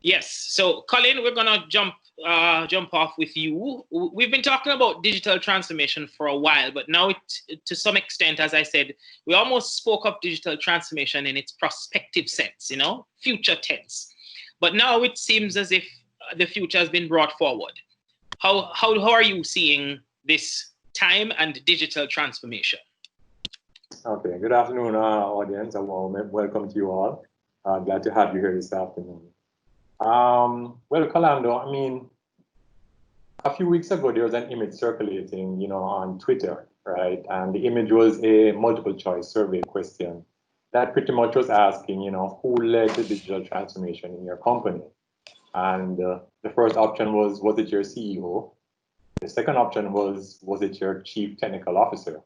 Yes. So, Colin, we're gonna jump off with you. We've been talking about digital transformation for a while, but now, to some extent, as I said, we almost spoke of digital transformation in its prospective sense, future tense. But now it seems as if the future has been brought forward. How are you seeing this time and digital transformation? Okay. Good afternoon, audience. A warm welcome to you all. Glad to have you here this afternoon. Well, Colando, I mean, a few weeks ago, there was an image circulating, on Twitter, right? And the image was a multiple choice survey question that pretty much was asking, who led the digital transformation in your company? And the first option was it your CEO? The second option was it your chief technical officer?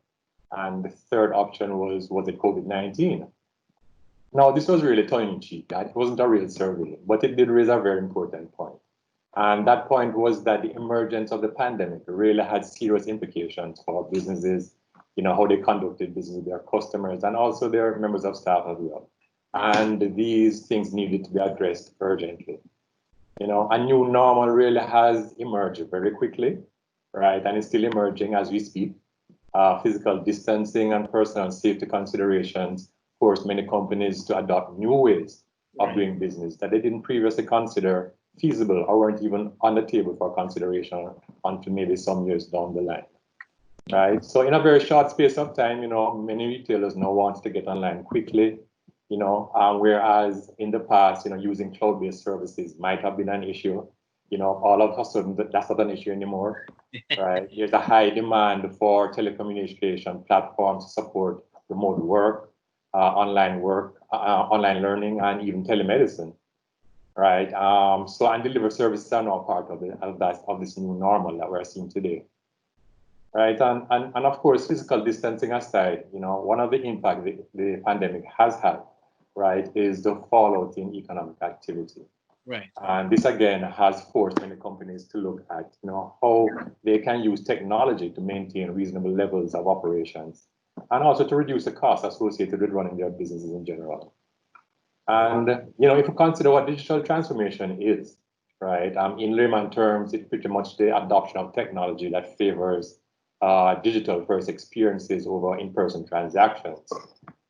And the third option was it COVID-19? Now, this was really tongue-in-cheek. It wasn't a real survey, but it did raise a very important point. And that point was that the emergence of the pandemic really had serious implications for businesses, how they conducted business with their customers and also their members of staff as well. And these things needed to be addressed urgently. A new normal really has emerged very quickly, right? And it's still emerging as we speak. Physical distancing and personal safety considerations forced many companies to adopt new ways of doing business that they didn't previously consider feasible or weren't even on the table for consideration until maybe some years down the line, right? So in a very short space of time, many retailers now want to get online quickly, whereas in the past, using cloud-based services might have been an issue. All of a sudden, that's not an issue anymore, right? There's a high demand for telecommunication platforms to support remote work, online learning, and even telemedicine, right? And deliver services are now part of this new normal that we're seeing today, right? And of course, physical distancing aside, one of the impacts the pandemic has had, right, is the fallout in economic activity. Right. And this again has forced many companies to look at, how they can use technology to maintain reasonable levels of operations and also to reduce the costs associated with running their businesses in general. And, if you consider what digital transformation is, right, in layman terms, it's pretty much the adoption of technology that favors digital first experiences over in-person transactions.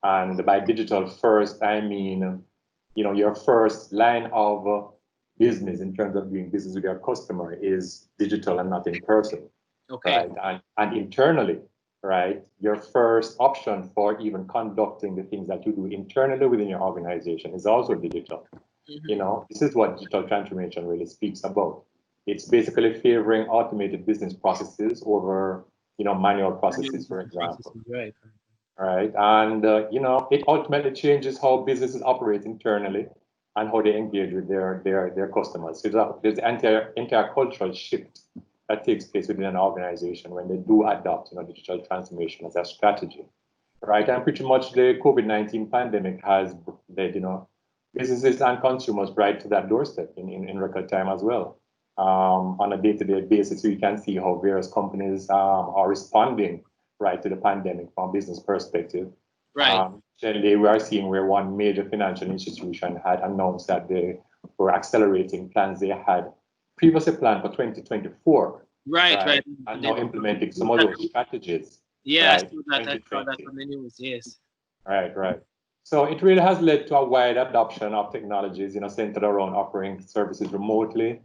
And by digital first, I mean, your first line of business in terms of doing business with your customer is digital and not in person. Okay. Right? And internally, right, your first option for even conducting the things that you do internally within your organization is also digital. Mm-hmm. This is what digital transformation really speaks about. It's basically favoring automated business processes over, manual processes, for example. Right. Right. And, it ultimately changes how businesses operate internally and how they engage with their customers. So there's an entire cultural shift that takes place within an organization when they do adopt, digital transformation as a strategy. Right. And pretty much the COVID-19 pandemic has led, businesses and consumers right to that doorstep in record time as well. On a day-to-day basis, you can see how various companies are responding right to the pandemic from a business perspective. Right. Generally, we are seeing where one major financial institution had announced that they were accelerating plans they had previously planned for 2024. Right. And now implementing some of those strategies. Yeah, right, I saw that on the news, yes. Right. So it really has led to a wide adoption of technologies, centered around offering services remotely,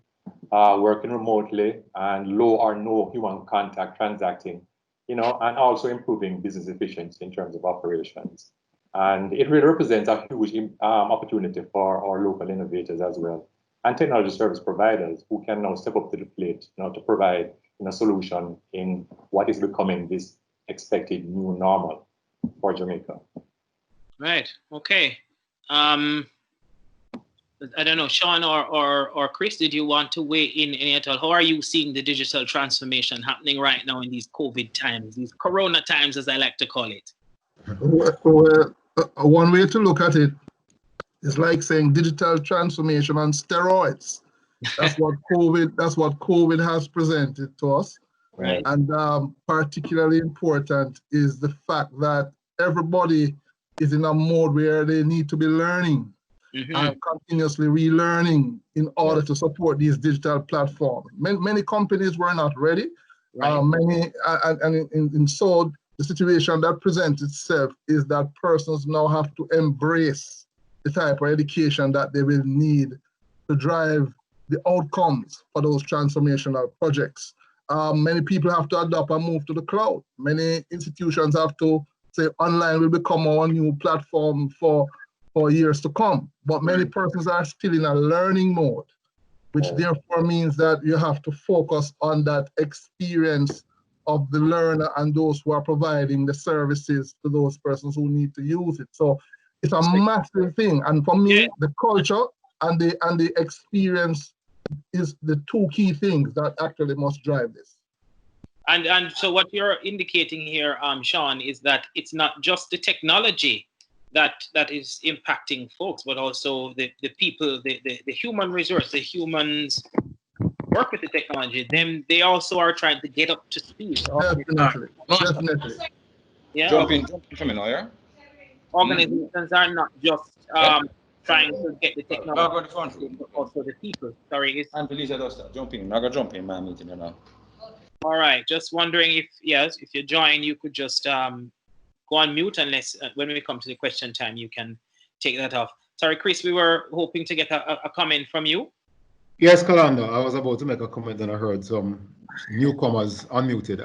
working remotely, and low or no human contact transacting, and also improving business efficiency in terms of operations. And it really represents a huge opportunity for our local innovators as well, and technology service providers who can now step up to the plate, to provide a solution in what is becoming this expected new normal for Jamaica. Right. Okay. I don't know, Sean or Chris, did you want to weigh in any at all? How are you seeing the digital transformation happening right now in these COVID times, these Corona times, as I like to call it? Well, one way to look at it is like saying digital transformation on steroids. That's what COVID has presented to us. Right. And particularly important is the fact that everybody is in a mode where they need to be learning. and continuously relearning in order to support these digital platforms. Many companies were not ready. So the situation that presents itself is that persons now have to embrace the type of education that they will need to drive the outcomes for those transformational projects. Many people have to adopt and move to the cloud. Many institutions have to say online will become our new platform for years to come. But many persons are still in a learning mode, which therefore means that you have to focus on that experience of the learner and those who are providing the services to those persons who need to use it. So it's a massive thing. And for me, the culture and the experience is the two key things that actually must drive this. And so what you're indicating here, Sean, is that it's not just the technology that is impacting folks, but also the people, the human resource, the humans work with the technology. They also are trying to get up to speed. Definitely. Yeah. Jump in from in here. Organizations are not just trying to get the technology, but also the people. Sorry, and Felicia does that. Jump in. I'm gonna jump in my meeting now. All right. Just wondering if you join, you could just go on mute unless when we come to the question time, you can take that off. Sorry, Chris, we were hoping to get a comment from you. Yes, Kalanda, I was about to make a comment and I heard some newcomers unmuted.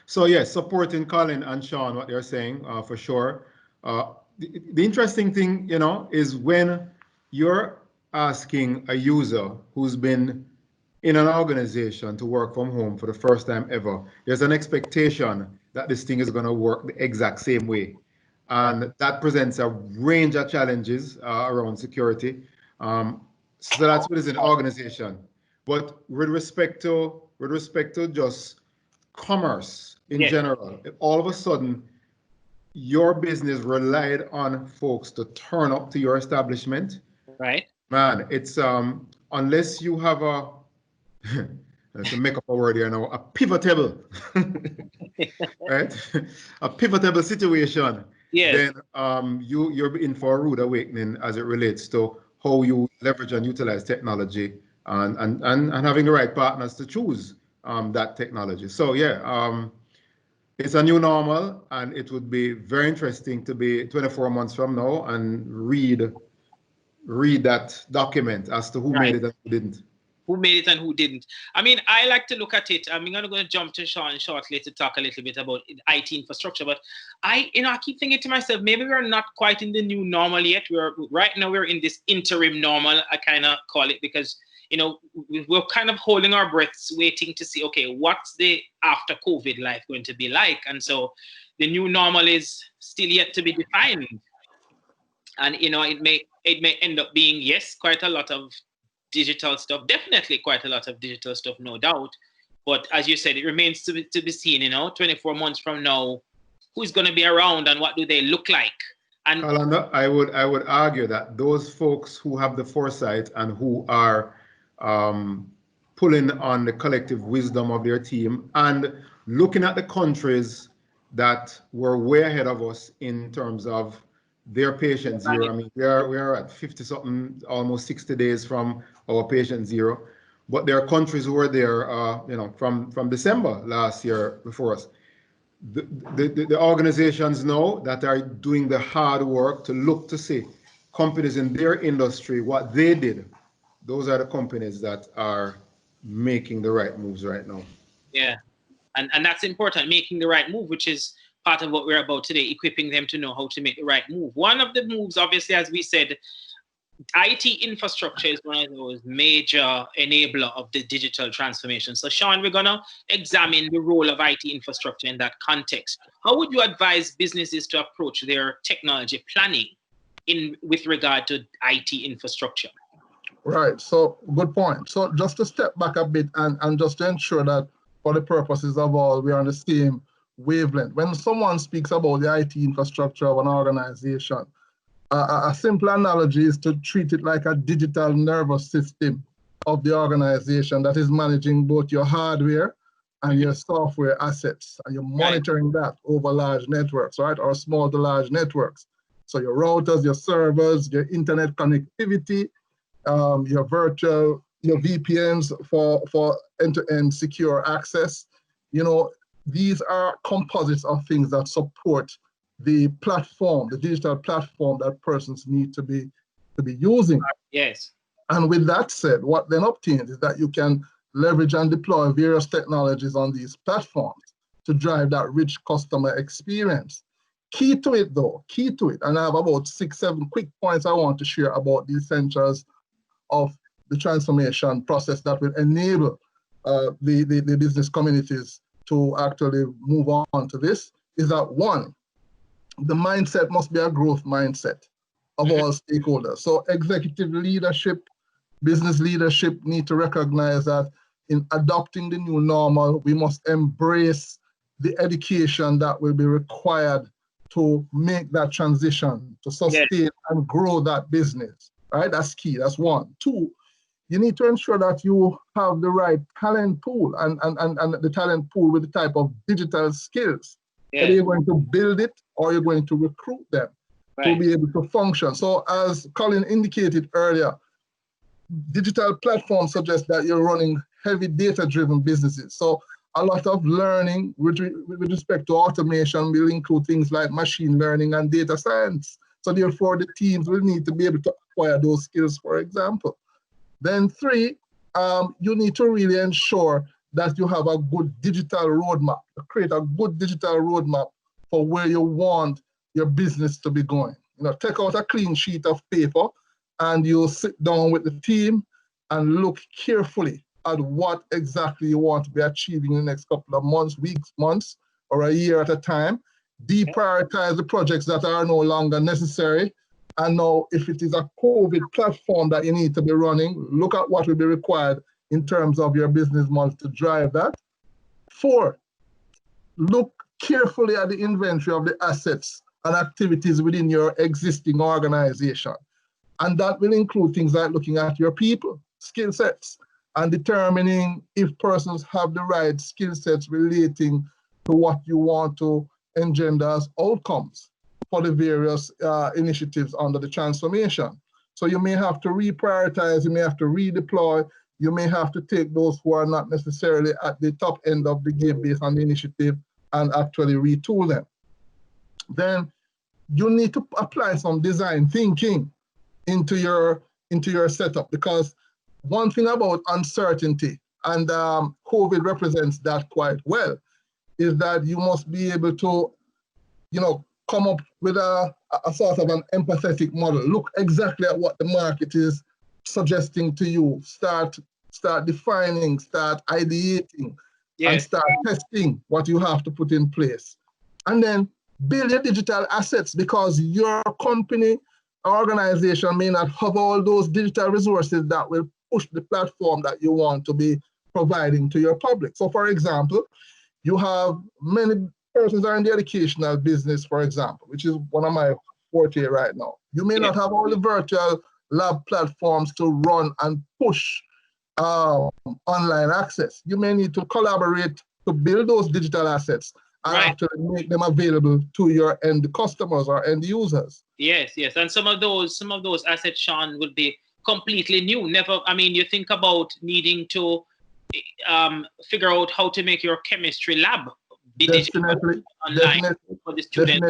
So yes, supporting Colin and Sean, what they're saying, for sure. The interesting thing, is when you're asking a user who's been in an organization to work from home for the first time ever, there's an expectation that this thing is going to work the exact same way. And that presents a range of challenges around security. So that's what is in organization. But with respect to just commerce in general, if all of a sudden your business relied on folks to turn up to your establishment, right? Man, it's unless you have a to make up a word here now, a pivotable, right? A pivotable situation. Yes. Then you're in for a rude awakening as it relates to how you leverage and utilize technology and having the right partners to choose that technology. So yeah, it's a new normal, and it would be very interesting to be 24 months from now and read that document as to who made it and who didn't. Who made it and who didn't. I mean, I like to look at it. I'm going to jump to Sean shortly to talk a little bit about IT infrastructure, but I keep thinking to myself, maybe we're not quite in the new normal yet. Right now we're in this interim normal, I kind of call it, because we're kind of holding our breaths, waiting to see, okay, what's the after COVID life going to be like? And so the new normal is still yet to be defined. And it may end up being, yes, quite a lot of digital stuff, definitely quite a lot of digital stuff, no doubt. But as you said, it remains to be seen, 24 months from now, who's going to be around and what do they look like? And Kalanda, I would argue that those folks who have the foresight and who are pulling on the collective wisdom of their team and looking at the countries that were way ahead of us in terms of their patient zero. I mean, we are at 50 something, almost 60 days from our patient zero, but there are countries who were there, from December last year before us. The organizations now that are doing the hard work to look to see companies in their industry, what they did, those are the companies that are making the right moves right now. Yeah, and that's important, making the right move, which is part of what we're about today, equipping them to know how to make the right move. One of the moves, obviously, as we said, IT infrastructure is one of those major enabler of the digital transformation. So Sean, we're gonna examine the role of IT infrastructure in that context. How would you advise businesses to approach their technology planning with regard to IT infrastructure? Right, so good point. So just to step back a bit and just to ensure that for the purposes of all, we are on the same wavelength. When someone speaks about the IT infrastructure of an organization, a simple analogy is to treat it like a digital nervous system of the organization that is managing both your hardware and your software assets, and you're monitoring that over large networks, right, or small to large networks. So your routers, your servers, your internet connectivity, your virtual, your VPNs for end-to-end secure access. You know, these are composites of things that support the platform, the digital platform that persons need to be using. Yes. And with that said, what then obtains is that you can leverage and deploy various technologies on these platforms to drive that rich customer experience. Key to it, and I have about 6-7 quick points I want to share about the essentials of the transformation process that will enable the business communities to actually move on to this, is that one, the mindset must be a growth mindset of all stakeholders. So executive leadership, business leadership need to recognize that in adopting the new normal, we must embrace the education that will be required to make that transition, to sustain and grow that business, right? That's key, that's one. Two, you need to ensure that you have the right talent pool and the talent pool with the type of digital skills. Whether you're going to build it or you're going to recruit them to be able to function. So as Colin indicated earlier, digital platforms suggest that you're running heavy data-driven businesses. So a lot of learning with respect to automation will include things like machine learning and data science. So therefore, the teams will need to be able to acquire those skills, for example. Then three, you need to really ensure that you have a good digital roadmap, create a good digital roadmap for where you want your business to be going. You know, take out a clean sheet of paper and you'll sit down with the team and look carefully at what exactly you want to be achieving in the next couple of months, weeks, months, or a year at a time. Deprioritize the projects that are no longer necessary. And now, if it is a COVID platform that you need to be running, look at what will be required in terms of your business model to drive that. 4, look carefully at the inventory of the assets and activities within your existing organization. And that will include things like looking at your people, skill sets, and determining if persons have the right skill sets relating to what you want to engender as outcomes for the various initiatives under the transformation. So you may have to reprioritize, you may have to redeploy, you may have to take those who are not necessarily at the top end of the game based on the initiative and actually retool them. Then you need to apply some design thinking into your setup, because one thing about uncertainty, and COVID represents that quite well, is that you must be able to, come up with a sort of an empathetic model. Look exactly at what the market is suggesting to you. Start defining, start ideating, and start testing what you have to put in place. And then build your digital assets, because your company or organization may not have all those digital resources that will push the platform that you want to be providing to your public. So for example, you have many persons are in the educational business, for example, which is one of my forte right now. You may not have all the virtual lab platforms to run and push online access. You may need to collaborate to build those digital assets and actually make them available to your end customers or end users. Yes. And some of those assets, Sean, would be completely new. You think about needing to figure out how to make your chemistry lab be definitely for the students.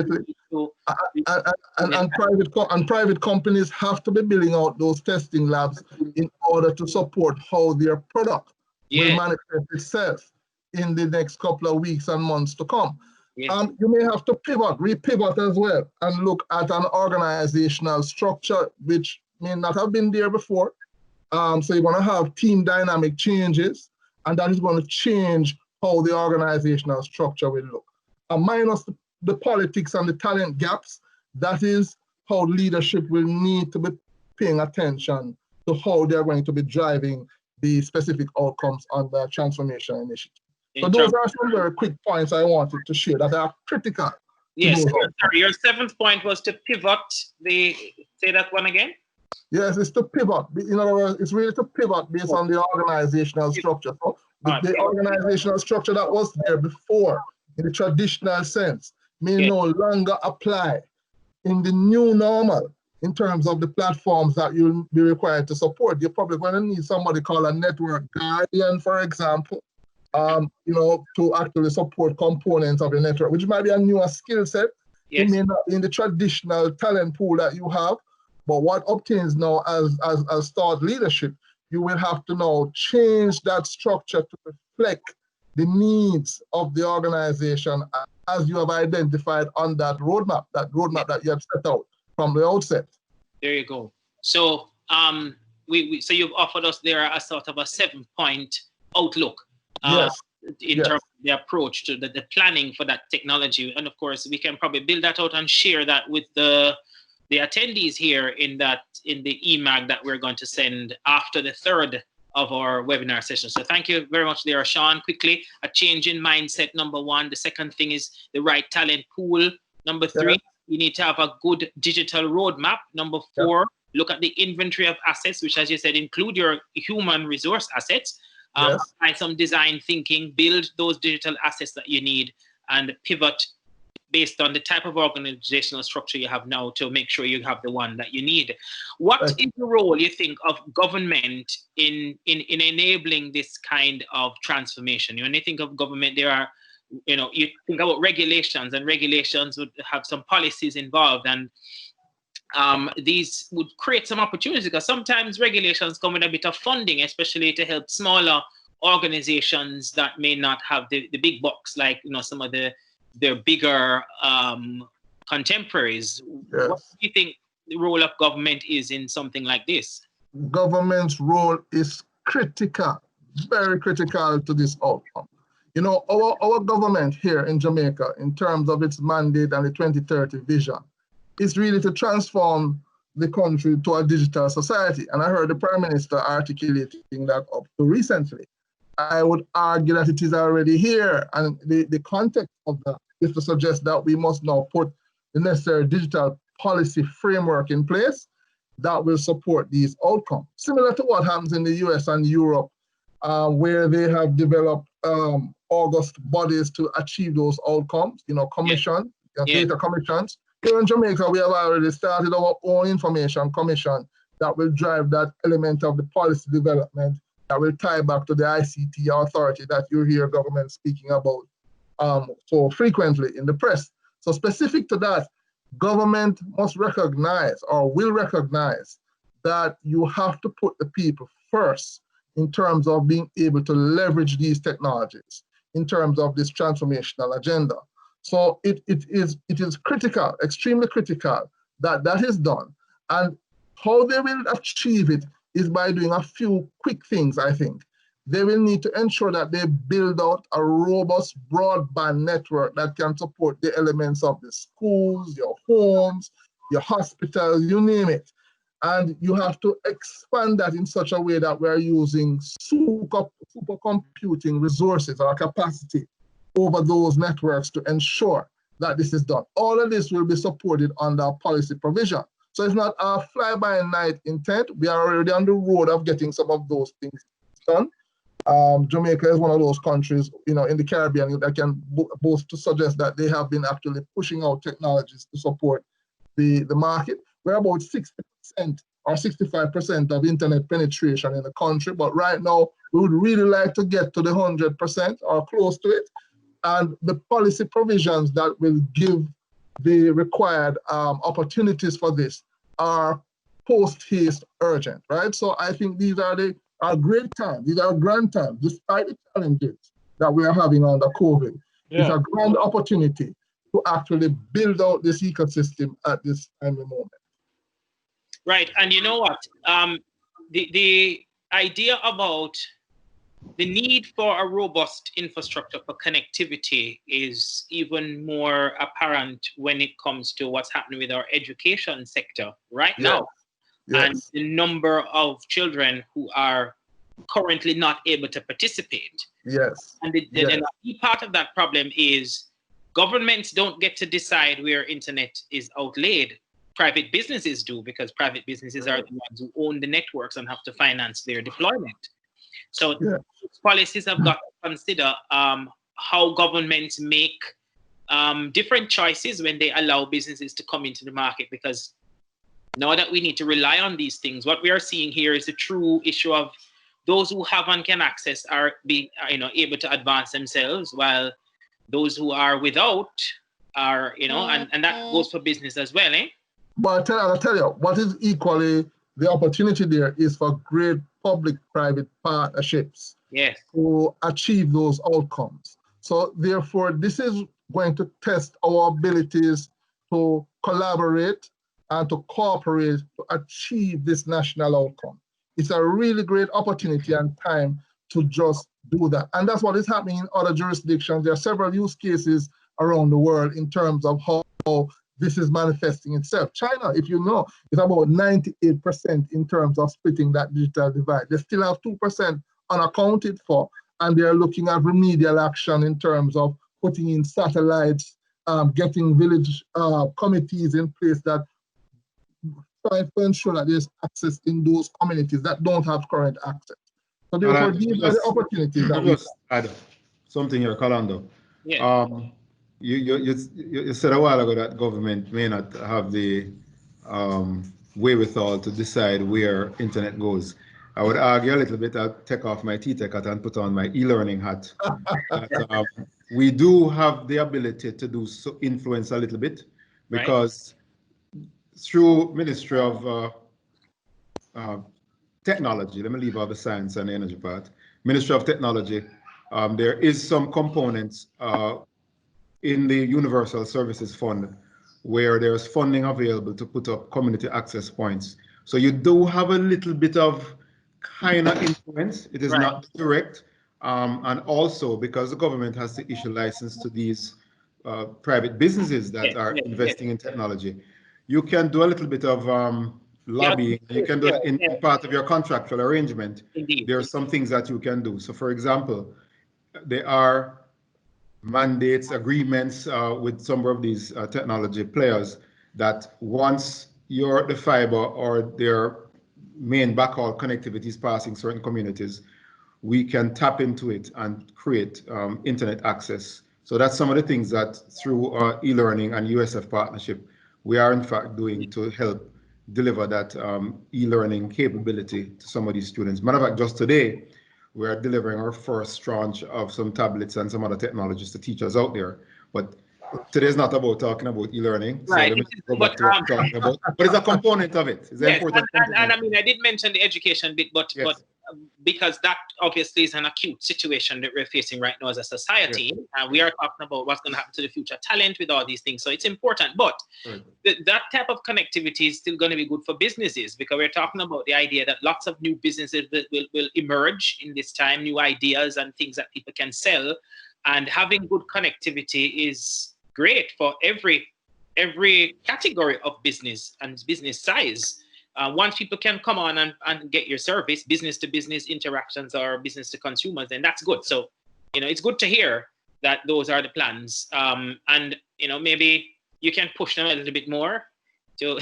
And private companies have to be building out those testing labs in order to support how their product will manifest itself in the next couple of weeks and months to come. You may have to repivot as well, and look at an organizational structure which may not have been there before. So you're going to have team dynamic changes, and that is going to change how the organizational structure will look. And minus the politics and the talent gaps, that is how leadership will need to be paying attention to how they're going to be driving the specific outcomes on the transformation initiative. So those are some very quick points I wanted to share that are critical. Yes, your 7th point was to pivot. Say that one again? Yes, it's to pivot. In other words, it's really to pivot based on the organizational structure. So the organizational structure that was there before, in the traditional sense, may no longer apply in the new normal, in terms of the platforms that you'll be required to support, you're probably going to need somebody called a network guardian, for example, to actually support components of the network, which might be a newer skill set. Yes. It may not be in the traditional talent pool that you have, but what obtains now as thought leadership, you will have to now change that structure to reflect the needs of the organization as you have identified on that roadmap that you have set out from the outset. There you go. So so you've offered us there a sort of a 7-point outlook yes. in terms of the approach to the planning for that technology. And of course, we can probably build that out and share that with the attendees here in the EMAG that we're going to send after the third of our webinar session. So thank you very much there, Sean. Quickly, a change in mindset, number one. The second thing is the right talent pool. Number three, you need to have a good digital roadmap. Number four, look at the inventory of assets, which, as you said, include your human resource assets. Apply some design thinking, build those digital assets that you need, and pivot based on the type of organizational structure you have now to make sure you have the one that you need. What is the role, you think, of government in enabling this kind of transformation? When you think of government, there are, you think about regulations, and regulations would have some policies involved, and these would create some opportunities, because sometimes regulations come with a bit of funding, especially to help smaller organizations that may not have the big bucks like some of their bigger contemporaries. Yes. What do you think the role of government is in something like this? Government's role is critical, very critical to this outcome. Our government here in Jamaica, in terms of its mandate and the 2030 vision, is really to transform the country to a digital society. And I heard the Prime Minister articulating that up to recently. I would argue that it is already here. And the context of that is to suggest that we must now put the necessary digital policy framework in place that will support these outcomes. Similar to what happens in the US and Europe, where they have developed august bodies to achieve those outcomes, commission, data commissions. Here in Jamaica, we have already started our own information commission that will drive that element of the policy development that will tie back to the ICT authority that you hear government speaking about so frequently in the press. So specific to that, government must recognize or will recognize that you have to put the people first in terms of being able to leverage these technologies, in terms of this transformational agenda. So it is critical, extremely critical, that is done. And how they will achieve it is by doing a few quick things, I think. They will need to ensure that they build out a robust broadband network that can support the elements of the schools, your homes, your hospitals, you name it. And you have to expand that in such a way that we're using supercomputing resources or capacity over those networks to ensure that this is done. All of this will be supported under policy provision. So it's not a fly-by-night intent. We are already on the road of getting some of those things done. Jamaica is one of those countries, in the Caribbean that can boast to suggest that they have been actually pushing out technologies to support the market. We're about 60% or 65% of internet penetration in the country, but right now we would really like to get to the 100% or close to it. And the policy provisions that will give the required opportunities for this are post-haste urgent, right? So I think these are great times, these are grand times, despite the challenges that we are having under COVID. It's a grand opportunity to actually build out this ecosystem at this time and moment. Right, and you know what? The idea about the need for a robust infrastructure for connectivity is even more apparent when it comes to what's happening with our education sector right now. Yes. And the number of children who are currently not able to participate. Yes. And a key part of that problem is governments don't get to decide where internet is outlaid. Private businesses do, because private businesses are the ones who own the networks and have to finance their deployment. So policies have got to consider how governments make different choices when they allow businesses to come into the market, because now that we need to rely on these things, what we are seeing here is the true issue of those who have and can access are being, able to advance themselves, while those who are without are, and that goes for business as well, eh? But I'll tell you, what is equally the opportunity there is for great public-private partnerships to achieve those outcomes. So therefore, this is going to test our abilities to collaborate and to cooperate to achieve this national outcome. It's a really great opportunity and time to just do that. And that's what is happening in other jurisdictions. There are several use cases around the world in terms of how this is manifesting itself. China, if you know, is about 98% in terms of splitting that digital divide. They still have 2% unaccounted for, and they're looking at remedial action in terms of putting in satellites, getting village committees in place that try to ensure that there's access in those communities that don't have current access. So therefore, these are the opportunities that we add something here, Kalando. Yeah. You said a while ago that government may not have the wherewithal to decide where internet goes. I would argue a little bit. I'll take off my tTech hat and put on my e-learning hat. That, we do have the ability to do influence a little bit, because through Ministry of Technology, let me leave out the science and the energy part. Ministry of Technology, there is some components in the Universal Services Fund where there's funding available to put up community access points. So you do have a little bit of kind of influence. It is not direct. And also because the government has to issue license to these private businesses that are investing in technology, you can do a little bit of lobbying. You can do it in part of your contractual arrangement. Indeed. There are some things that you can do. So for example, there are mandates, agreements with some of these technology players that once the fiber or their main backhaul connectivity is passing certain communities, we can tap into it and create internet access. So that's some of the things that through e-learning and USF partnership, we are in fact doing to help deliver that e-learning capability to some of these students. Matter of fact, just today, we are delivering our first tranche of some tablets and some other technologies to teachers out there. But today's not about talking about e-learning. So let me go back to what we're talking about. But it's a component of it. It's an important component. And I mean, I did mention the education bit, but because that obviously is an acute situation that we're facing right now as a society, and we are talking about what's going to happen to the future talent with all these things. So it's important, but that type of connectivity is still going to be good for businesses, because we're talking about the idea that lots of new businesses will emerge in this time, new ideas and things that people can sell, and having good connectivity is great for every category of business and business size. Once people can come on and get your service, business to business interactions or business to consumers, then that's good. So, it's good to hear that those are the plans. And, maybe you can push them a little bit more to,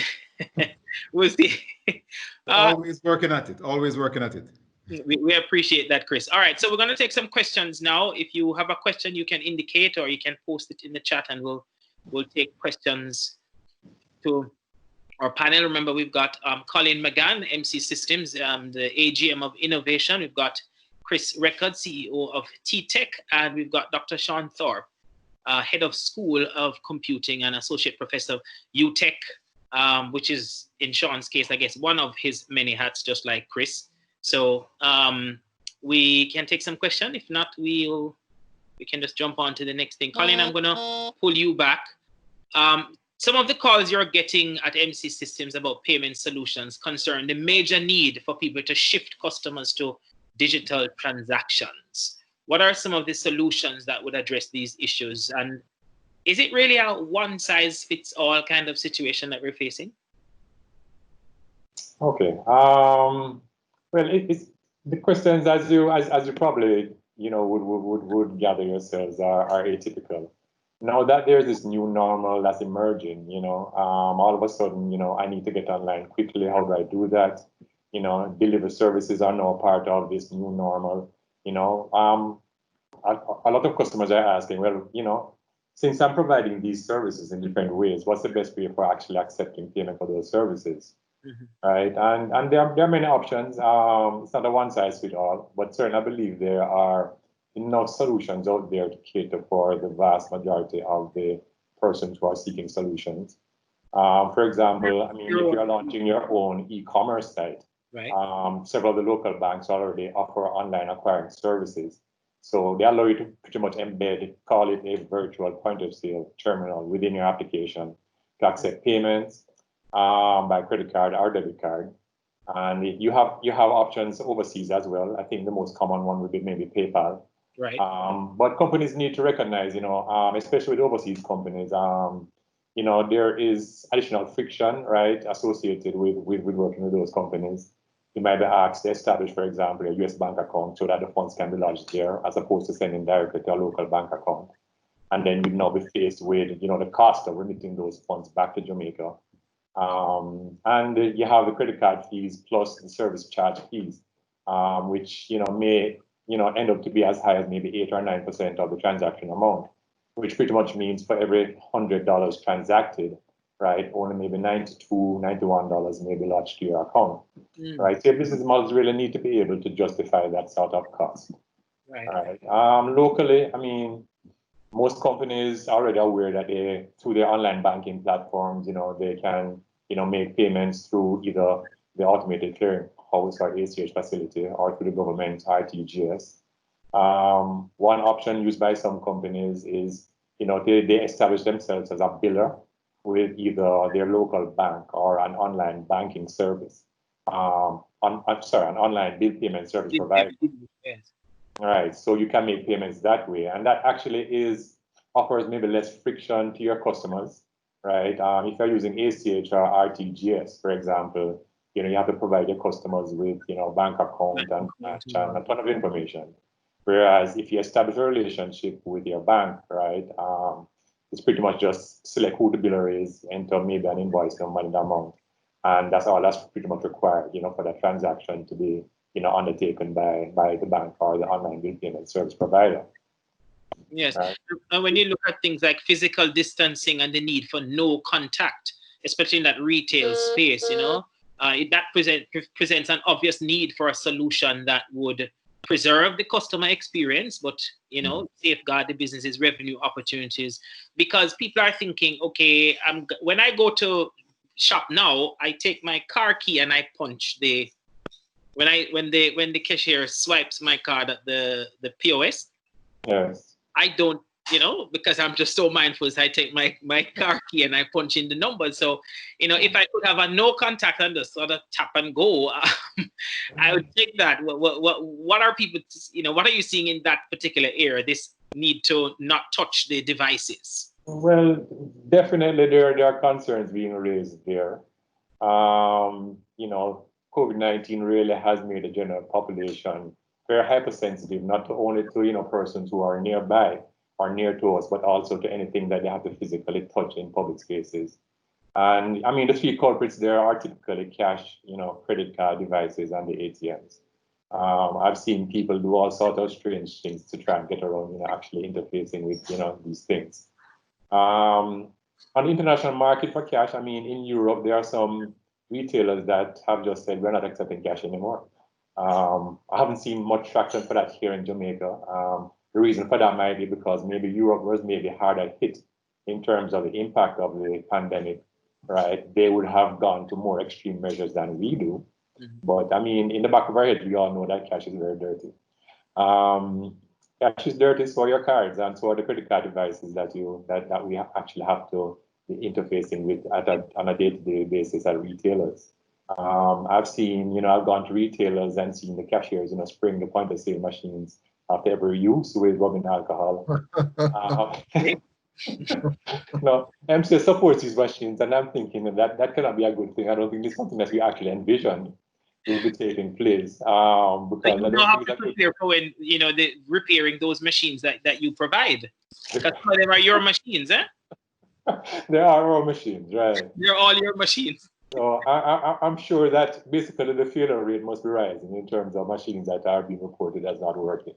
we'll see. Always working at it, always working at it. We appreciate that, Chris. All right, so we're going to take some questions now. If you have a question, you can indicate or you can post it in the chat, and we'll take questions to our panel. Remember, we've got Colin McGann, MC Systems, the AGM of Innovation. We've got Chris Reckord, CEO of tTech, and we've got Dr. Sean Thorpe, Head of School of Computing and Associate Professor of UTech, which is, in Sean's case, I guess, one of his many hats, just like Chris. So we can take some question. If not, we can just jump on to the next thing. Colin, I'm going to pull you back. Some of the calls you're getting at MC Systems about payment solutions concern the major need for people to shift customers to digital transactions. What are some of the solutions that would address these issues? And is it really a one-size-fits-all kind of situation that we're facing? Okay. Well, it's the questions, as you probably would gather yourselves, are atypical. Now that there's this new normal that's emerging, all of a sudden, I need to get online quickly. How do I do that? Delivery services are now part of this new normal. A lot of customers are asking, well, since I'm providing these services in different ways, what's the best way for actually accepting payment for those services? Right, and there are many options. It's not a one size fits all, but certainly I believe there are enough solutions out there to cater for the vast majority of the persons who are seeking solutions. For example, I mean, if you're launching your own e-commerce site, right. Several of the local banks already offer online acquiring services. So they allow you to pretty much embed, call it a virtual point of sale terminal within your application to accept payments by credit card or debit card. And you have options overseas as well. I think the most common one would be maybe PayPal. Right. But companies need to recognize, especially with overseas companies, there is additional friction, right, associated with working with those companies. You might be asked to establish, for example, a US bank account so that the funds can be lodged there, as opposed to sending directly to a local bank account. And then you'd now be faced with, the cost of remitting those funds back to Jamaica. And you have the credit card fees plus the service charge fees, which, may, end up to be as high as maybe 8 or 9% of the transaction amount, which pretty much means for every $100 transacted, right, only maybe $92, $91 may be lodged to your account, right? So business models really need to be able to justify that sort of cost. Right. Locally, I mean, most companies are already aware that through their online banking platforms, they can, make payments through either the automated clearing house or ACH facility or through the government RTGS. One option used by some companies is, they establish themselves as a biller with either their local bank or an online banking service. An online bill payment service provider. Yes. All right, so you can make payments that way, and that actually offers maybe less friction to your customers, right? If you're using ACH or RTGS, for example, you have to provide your customers with, bank account and a ton of information. Whereas if you establish a relationship with your bank, right, it's pretty much just select who the biller is, enter maybe an invoice number and amount, and that's all that's pretty much required, for that transaction to be, undertaken by the bank or the online bill payment service provider. Yes, and when you look at things like physical distancing and the need for no contact, especially in that retail space, that presents an obvious need for a solution that would preserve the customer experience, but safeguard the business's revenue opportunities. Because people are thinking, okay, when I go to shop now, I take my car key and I punch when the cashier swipes my card at the POS. Yes. I don't, because I'm just so mindful, so I take my car key and I punch in the numbers. So, if I could have a no contact and just sort of tap and go, I would take that. What are people, what are you seeing in that particular area, this need to not touch the devices? Well, definitely there are concerns being raised there. COVID-19 really has made the general population very hypersensitive, not only to persons who are nearby or near to us, but also to anything that they have to physically touch in public spaces. And I mean, the three culprits there are typically cash, credit card devices, and the ATMs. I've seen people do all sorts of strange things to try and get around, actually interfacing with, these things. On the international market for cash, I mean, in Europe, there are some retailers that have just said, we're not accepting cash anymore. I haven't seen much traction for that here in Jamaica. The reason for that might be because maybe Europe was maybe harder hit in terms of the impact of the pandemic, right? They would have gone to more extreme measures than we do. But I mean, in the back of our head, we all know that cash is very dirty. Cash is dirty, so your cards and so are the credit card devices that we actually have to be interfacing with on a day-to-day basis at retailers. I've seen, I've gone to retailers and seen the cashiers, spraying the point of sale machines after every use with rubbing alcohol. MC supports these machines, and I'm thinking that cannot be a good thing. I don't think it's something that we actually envisioned will be taking place. Because you don't have to prepare for when the repairing those machines that you provide. Because some of them are your machines, eh? They are our machines, right? They're all your machines. So I'm sure that basically the failure rate must be rising in terms of machines that are being reported as not working.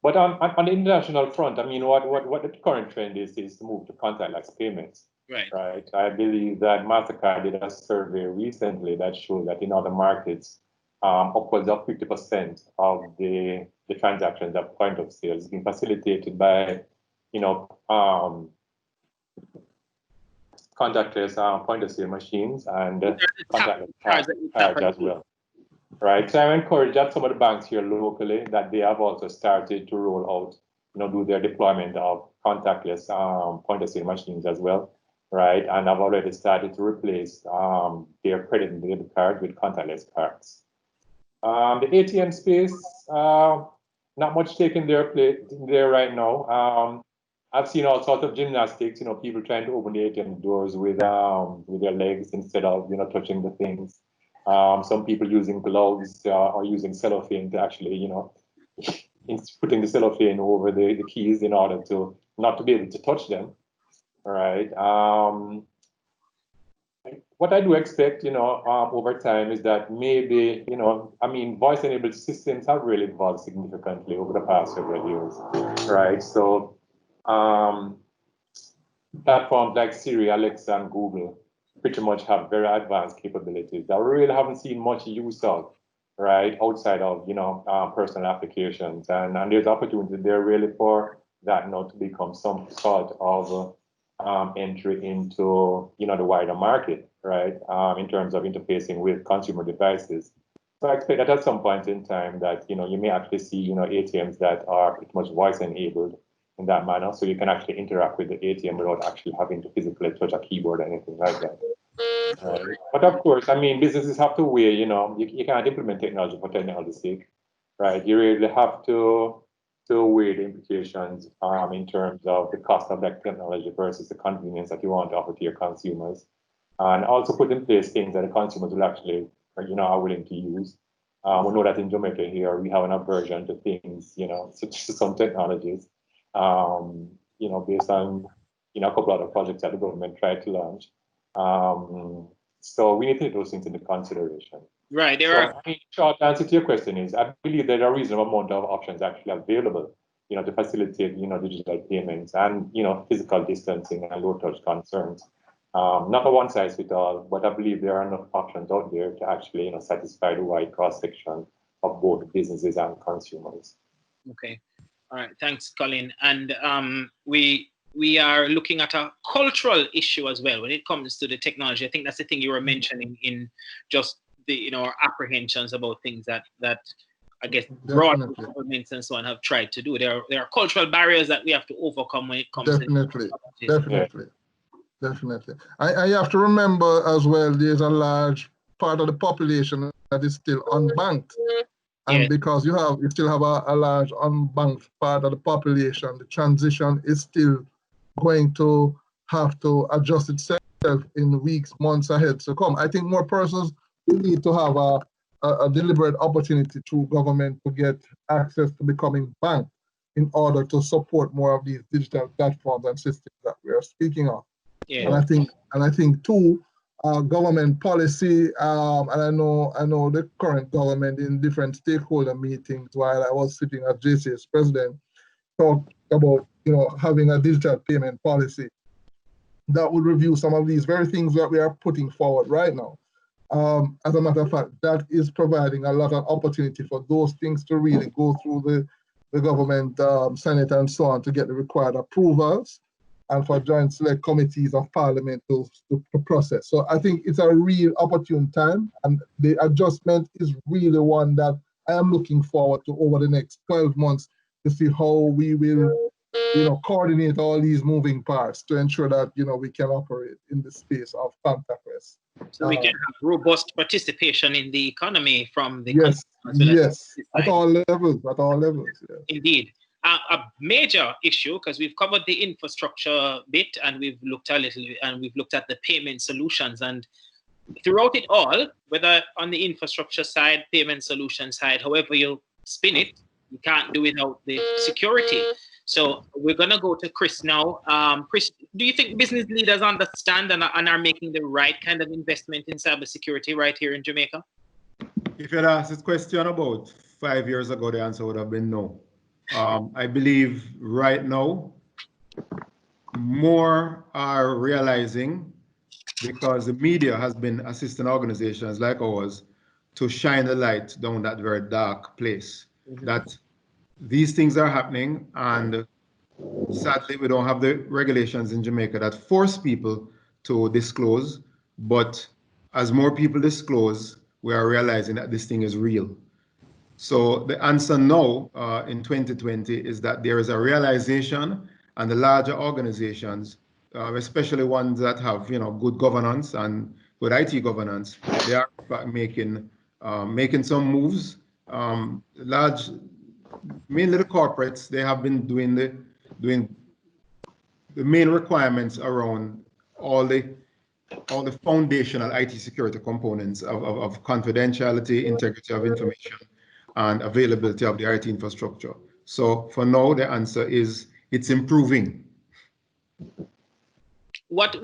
But on the international front, I mean, what the current trend is to move to contactless payments. Right. Right. I believe that MasterCard did a survey recently that showed that in other markets, upwards of 50% of the transactions at point of sale is being facilitated by, contactless point of sale machines and contactless cards as well. Right. So I encourage that some of the banks here locally that they have also started to roll out, do their deployment of contactless point of sale machines as well. Right. And I've already started to replace their credit and debit cards with contactless cards. The ATM space, not much taking their place there right now. I've seen all sorts of gymnastics, people trying to open the ATM doors with their legs instead of, touching the things. Some people using gloves or using cellophane to actually, putting the cellophane over the keys in order to not to be able to touch them. Right. What I do expect, over time is that maybe, voice-enabled systems have really evolved significantly over the past several years, right? So platforms like Siri, Alexa, and Google pretty much have very advanced capabilities that we really haven't seen much use of, right, outside of, personal applications. And there's opportunity there really for that not to become some sort of entry into, the wider market, right, in terms of interfacing with consumer devices. So I expect that at some point in time that, you may actually see, ATMs that are pretty much voice enabled in that manner. So you can actually interact with the ATM without actually having to physically touch a keyboard or anything like that. Right. But of course, businesses have to weigh, you can't implement technology for technology's sake, right? You really have to weigh the implications in terms of the cost of that technology versus the convenience that you want to offer to your consumers, and also put in place things that the consumers will actually, are willing to use. We know that in Jamaica here we have an aversion to things, such as some technologies, based on a couple other projects that the government tried to launch. So we need to take those things into consideration. Right. Short answer to your question is, I believe there are a reasonable amount of options actually available, to facilitate, digital payments and, physical distancing and low touch concerns. Not a one size fits all, but I believe there are enough options out there to actually, satisfy the wide cross section of both businesses and consumers. Okay. All right. Thanks, Colin. And we are looking at a cultural issue as well when it comes to the technology. I think that's the thing you were mentioning in just the, our apprehensions about things that I guess broad governments and so on have tried to do. There are cultural barriers that we have to overcome when it comes to Definitely. I have to remember as well, there's a large part of the population that is still unbanked. And because you still have a large unbanked part of the population, the transition is still going to have to adjust itself in weeks, months ahead to come. I think more persons will need to have a deliberate opportunity through government to get access to becoming banked in order to support more of these digital platforms and systems that we are speaking of. Yeah. And I think too, government policy, and I know the current government in different stakeholder meetings while I was sitting as JC's president talked about having a digital payment policy that would review some of these very things that we are putting forward right now. As a matter of fact, that is providing a lot of opportunity for those things to really go through the government, Senate and so on to get the required approvals, and for joint select committees of parliament to process. So I think it's a real opportune time, and the adjustment is really one that I am looking forward to over the next 12 months to see how we will, coordinate all these moving parts to ensure that, we can operate in the space of contactless. So we can have robust participation in the economy from the yes, at all levels, yeah. Indeed. A major issue, because we've covered the infrastructure bit and we've looked at the payment solutions, and throughout it all, whether on the infrastructure side, payment solution side, however you spin it, you can't do without the security. So we're going to go to Chris now. Chris, do you think business leaders understand and are making the right kind of investment in cybersecurity right here in Jamaica? If you had asked this question about 5 years ago, the answer would have been no. I believe right now, more are realizing, because the media has been assisting organizations like ours to shine a light down that very dark place, that these things are happening, and sadly we don't have the regulations in Jamaica that force people to disclose, but as more people disclose, we are realizing that this thing is real. So the answer now in 2020 is that there is a realization, and the larger organizations, especially ones that have good governance and good IT governance, they are making some moves. Mainly the corporates, they have been doing the main requirements around all the foundational IT security components of confidentiality, integrity of information, and availability of the IT infrastructure. So for now, the answer is it's improving. What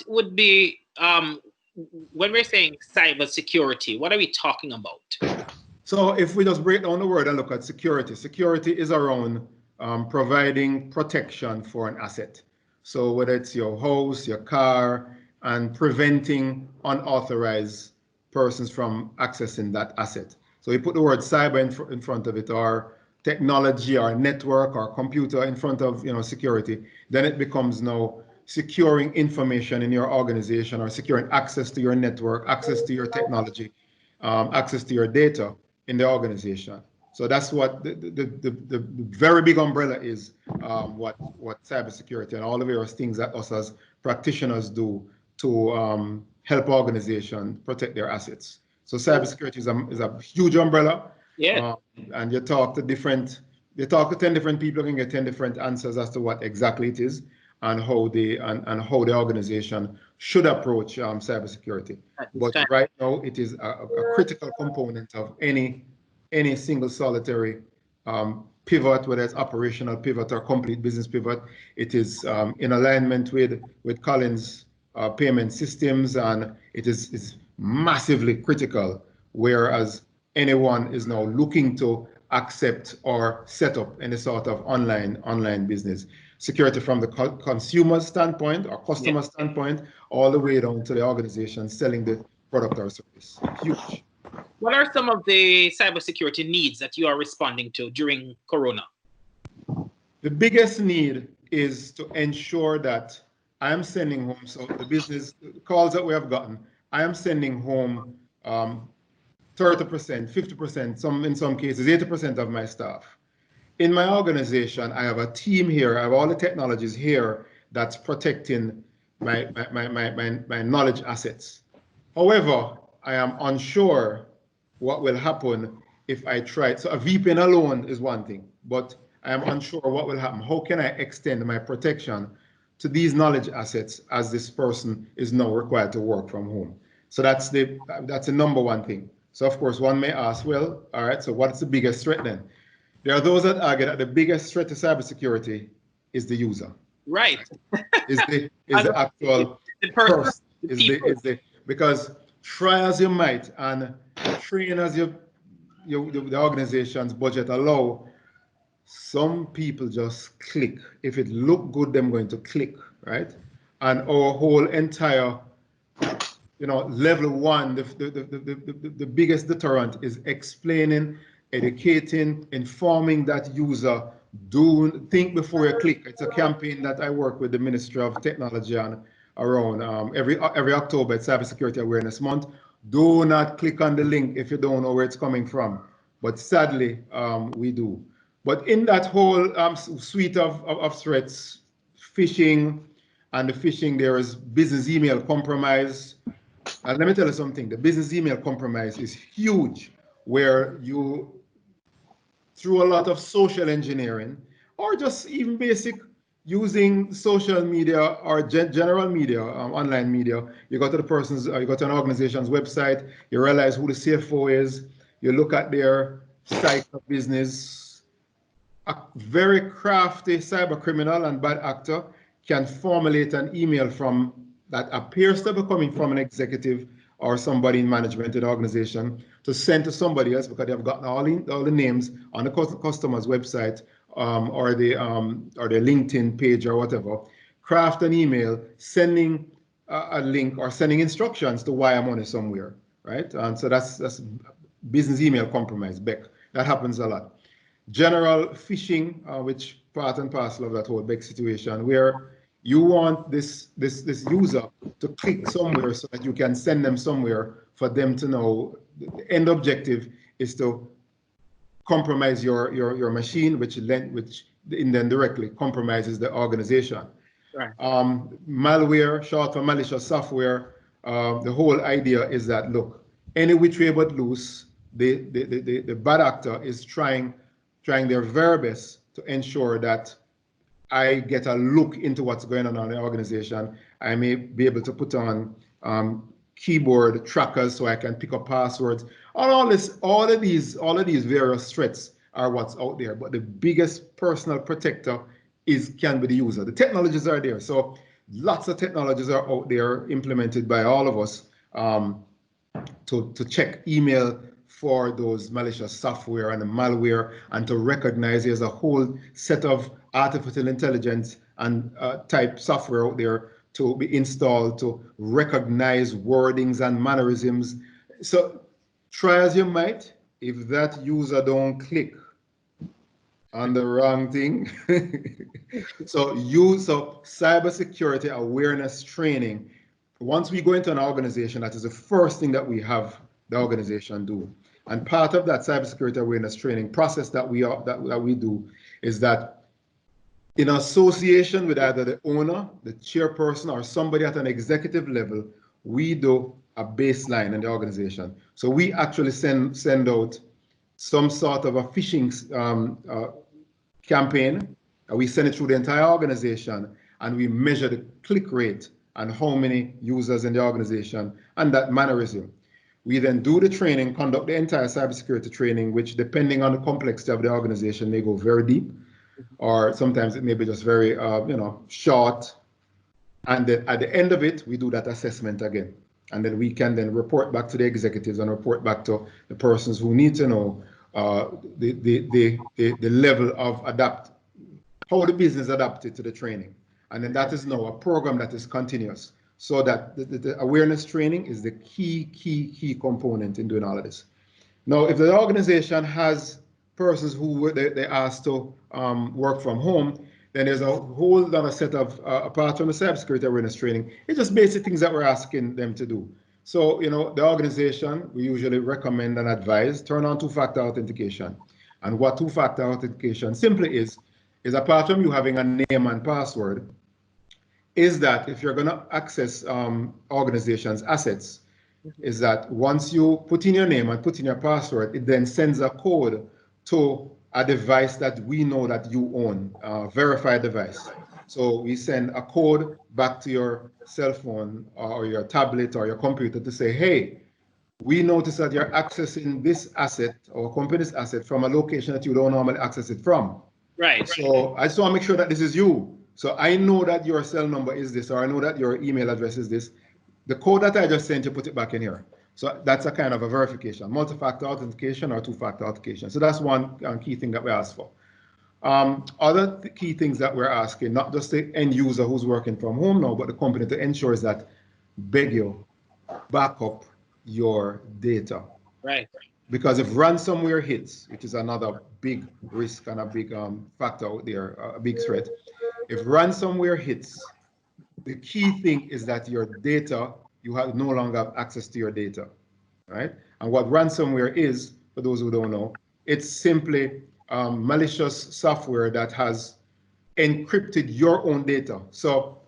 would be, when we're saying cybersecurity, what are we talking about? So if we just break down the word and look at security, security is around providing protection for an asset. So whether it's your house, your car, and preventing unauthorized persons from accessing that asset. So we put the word cyber in front of it, or technology, or network, or computer in front of security, then it becomes now securing information in your organization, or securing access to your network, access to your technology, access to your data in the organization. So that's what the very big umbrella is, what cybersecurity and all the various things that us as practitioners do to help organizations protect their assets. So cybersecurity is a huge umbrella. Yeah. And you talk to 10 different people, you can get 10 different answers as to what exactly it is, and how the organization should approach cybersecurity. But right now, it is a critical component of any single solitary pivot, whether it's operational pivot or complete business pivot. It is in alignment with Colin's payment systems, and it is massively critical, whereas anyone is now looking to accept or set up any sort of online business. Security from the consumer standpoint or customer standpoint, all the way down to the organization selling the product or service. Huge. What are some of the cybersecurity needs that you are responding to during Corona? The biggest need is to ensure that I am sending home, so the business calls that we have gotten, I am sending home 30%, 50%, in some cases, 80% of my staff. In my organization, I have a team here, I have all the technologies here that's protecting my knowledge assets. However, I am unsure what will happen if I try. So a VPN alone is one thing, but I am unsure what will happen. How can I extend my protection to these knowledge assets as this person is now required to work from home? So that's the number one thing. So of course, one may ask, well, all right, so what's the biggest threat then? There are those that argue that the biggest threat to cybersecurity is the user. Right. Is the actual person. Because try as you might and train as the organization's budget allow, some people just click. If it look good, they're going to click, right? And our whole entire, level one, the biggest deterrent is explaining, educating, informing that user, think before you click. It's a campaign that I work with the Ministry of Technology on around every October. It's Cybersecurity Awareness Month. Do not click on the link if you don't know where it's coming from. But sadly, we do. But in that whole suite of threats, phishing, and the phishing, there is business email compromise. And let me tell you something, the business email compromise is huge, where you, through a lot of social engineering, or just even basic using social media or general media, online media, you go to you go to an organization's website, you realize who the CFO is, you look at their site of business. A very crafty cyber criminal and bad actor can formulate an email that appears to be coming from an executive or somebody in management in the organization to send to somebody else, because they've gotten all the names on the customer's website or their LinkedIn page or whatever, craft an email sending a link or sending instructions to wire money somewhere, right? And so that's business email compromise, Beck. That happens a lot. General phishing, which part and parcel of that whole Beck situation, where you want this user to click somewhere so that you can send them somewhere for them to know. The end objective is to compromise your machine, which then directly compromises the organization. Right. Malware, short for malicious software. The whole idea is that, look, any which way but loose, the bad actor is trying their very best to ensure that I get a look into what's going on in the organization. I may be able to put on keyboard trackers so I can pick up passwords. All of these various threats are what's out there. But the biggest personal protector can be the user. The technologies are there. So lots of technologies are out there implemented by all of us to check email for those malicious software and the malware, and to recognize there's a whole set of artificial intelligence and type software out there to be installed to recognize wordings and mannerisms. So try as you might, if that user don't click on the wrong thing. So cybersecurity awareness training. Once we go into an organization, that is the first thing that we have the organization do. And part of that cybersecurity awareness training process that we do is that, in association with either the owner, the chairperson, or somebody at an executive level, we do a baseline in the organization. So we actually send out some sort of a phishing campaign. We send it through the entire organization, and we measure the click rate and how many users in the organization and that mannerism. We then do the training, conduct the entire cybersecurity training, which, depending on the complexity of the organization, may go very deep, or sometimes it may be just very, short. And then at the end of it, we do that assessment again. And then we can then report back to the executives and report back to the persons who need to know the level of how the business adapted to the training. And then that is now a program that is continuous. So that the awareness training is the key component in doing all of this. Now, if the organization has persons who they asked to work from home, then there's a whole other set of, apart from the cybersecurity awareness training, it's just basic things that we're asking them to do. So, the organization, we usually recommend and advise, turn on two-factor authentication. And what two-factor authentication simply is apart from you having a name and password, is that if you're going to access organizations' assets, is that once you put in your name and put in your password, it then sends a code to a device that we know that you own, a verified device. So we send a code back to your cell phone or your tablet or your computer to say, hey, we notice that you're accessing this asset or company's asset from a location that you don't normally access it from. Right. So I just want to make sure that this is you. So I know that your cell number is this, or I know that your email address is this. The code that I just sent you, put it back in here. So that's a kind of a verification, multi-factor authentication or two-factor authentication. So that's one key thing that we ask for. Other key things that we're asking, not just the end user who's working from home now, but the company, to ensure is that, beg you, back up your data. Right. Because if ransomware hits, which is another big risk and a big factor out there, a big threat, if ransomware hits, the key thing is that your data, you no longer have access to your data, right? And what ransomware is, for those who don't know, it's simply malicious software that has encrypted your own data. So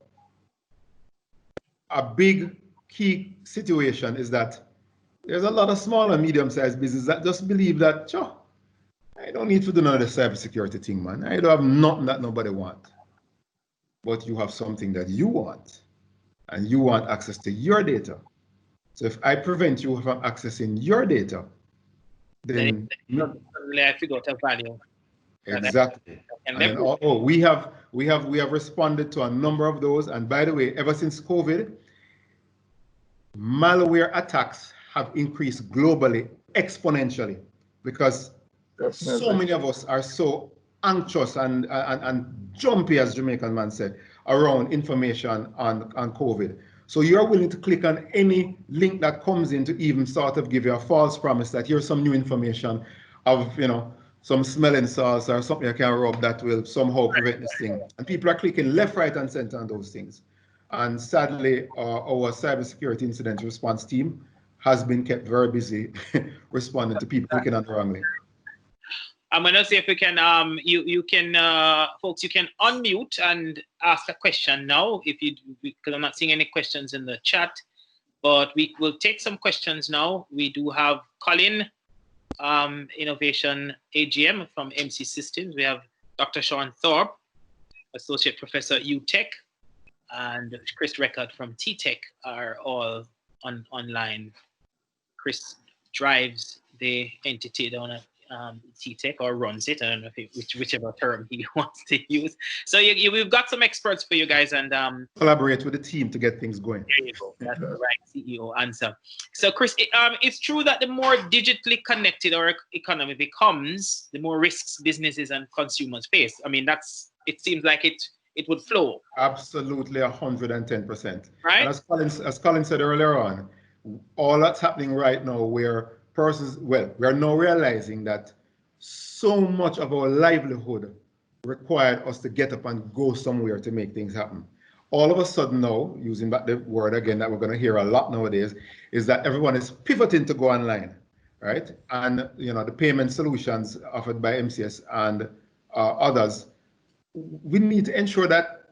a big key situation is that there's a lot of small and medium-sized businesses that just believe that, sure, I don't need to do none of the cybersecurity thing, man. I don't have nothing that nobody wants. But you have something that you want, and you want access to your data. So if I prevent you from accessing your data, then I figure out a value. Exactly. And then, we have responded to a number of those. And by the way, ever since COVID, malware attacks have increased globally exponentially, because so many of us are so anxious and jumpy, as Jamaican man said, around information on COVID. So you're willing to click on any link that comes in to even sort of give you a false promise that here's some new information of, you know, some smelling sauce or something you can rub that will somehow prevent this thing. And people are clicking left, right, and center on those things. And sadly, our cybersecurity incident response team has been kept very busy responding to people clicking on the wrong link. I'm gonna see if we can, you can, folks, you can unmute and ask a question now, if you, because I'm not seeing any questions in the chat, but we will take some questions now. We do have Colin, Innovation AGM from MC Systems. We have Dr. Sean Thorpe, Associate Professor at UTech, and Chris Reckord from tTech are all online. Chris drives the entity down at tTech, or runs it. I don't know if whichever term he wants to use. So we've got some experts for you guys, and collaborate with the team to get things going. There you go. That's the right CEO answer. So Chris, it's true that the more digitally connected our economy becomes, the more risks businesses and consumers face. I mean, it seems like it would flow. Absolutely, 110%. Right. And as Colin said earlier on, all that's happening right now, where we're now realizing that so much of our livelihood required us to get up and go somewhere to make things happen. All of a sudden now, using back the word again that we're going to hear a lot nowadays, is that everyone is pivoting to go online, right? And you know, the payment solutions offered by MCS and others, we need to ensure that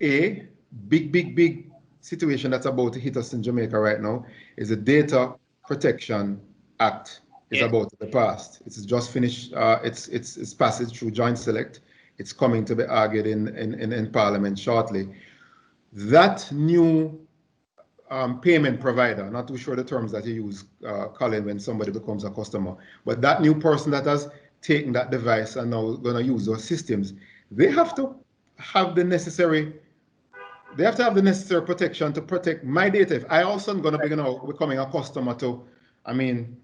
a big situation that's about to hit us in Jamaica right now is the Data Protection Act is about to be passed. It's just finished its passage through joint select. It's coming to be argued in Parliament shortly. That new payment provider, not too sure the terms that you use, Colin, when somebody becomes a customer, but that new person that has taken that device and now going to use those systems, they have to have the necessary protection to protect my data. If I also am going to be becoming a customer to, I mean,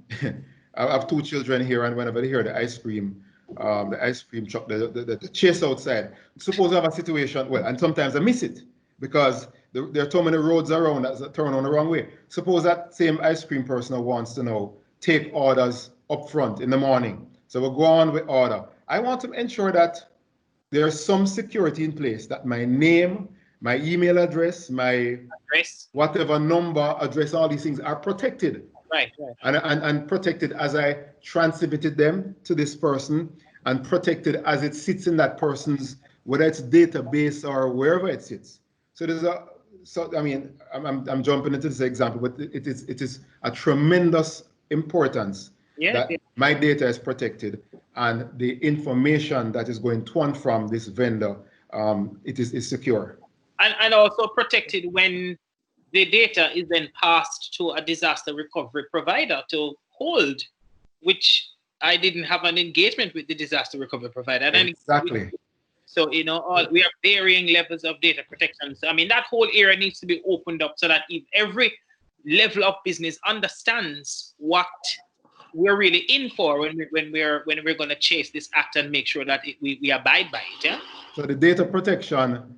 I have two children here, and whenever they hear the ice cream truck, the chase outside, suppose I have a situation, well, and sometimes I miss it because there are too many roads around that turn on the wrong way. Suppose that same ice cream person wants to now take orders up front in the morning. So we'll go on with order. I want to ensure that there's some security in place, that my name, my email address, my address, whatever number, address, all these things are protected. Right. And protected as I transmitted them to this person, and protected as it sits in that person's, whether it's database or wherever it sits. So I mean, I'm jumping into this example, but it is a tremendous importance that my data is protected, and the information that is going to and from this vendor, it is secure. And also protected when the data is then passed to a disaster recovery provider to hold, which I didn't have an engagement with the disaster recovery provider. Exactly. So, you know, we have varying levels of data protection. So, I mean, that whole area needs to be opened up so that if every level of business understands what we're really in for when we're going to chase this act and make sure that we abide by it. Yeah. So the data protection,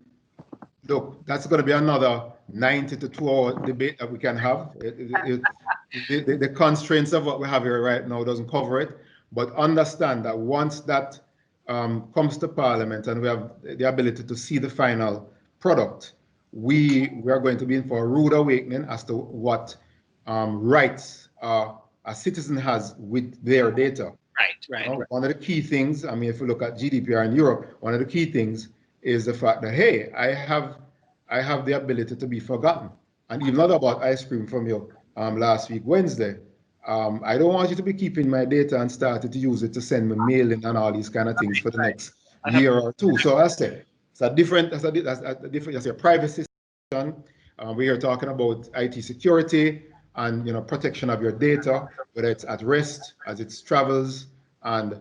look, that's going to be another 90 to 2-hour debate that we can have. The constraints of what we have here right now doesn't cover it, but understand that once that comes to Parliament and we have the ability to see the final product, we are going to be in for a rude awakening as to what rights a citizen has with their data. Right. One of the key things, I mean, if you look at GDPR in Europe, one of the key things is the fact that, hey, I have the ability to be forgotten. And even not about ice cream from you last week, Wednesday. I don't want you to be keeping my data and started to use it to send me mailing and all these kind of things for the next year or two. So I say it's a different privacy situation. We are talking about IT security and protection of your data, whether it's at rest, as it travels, and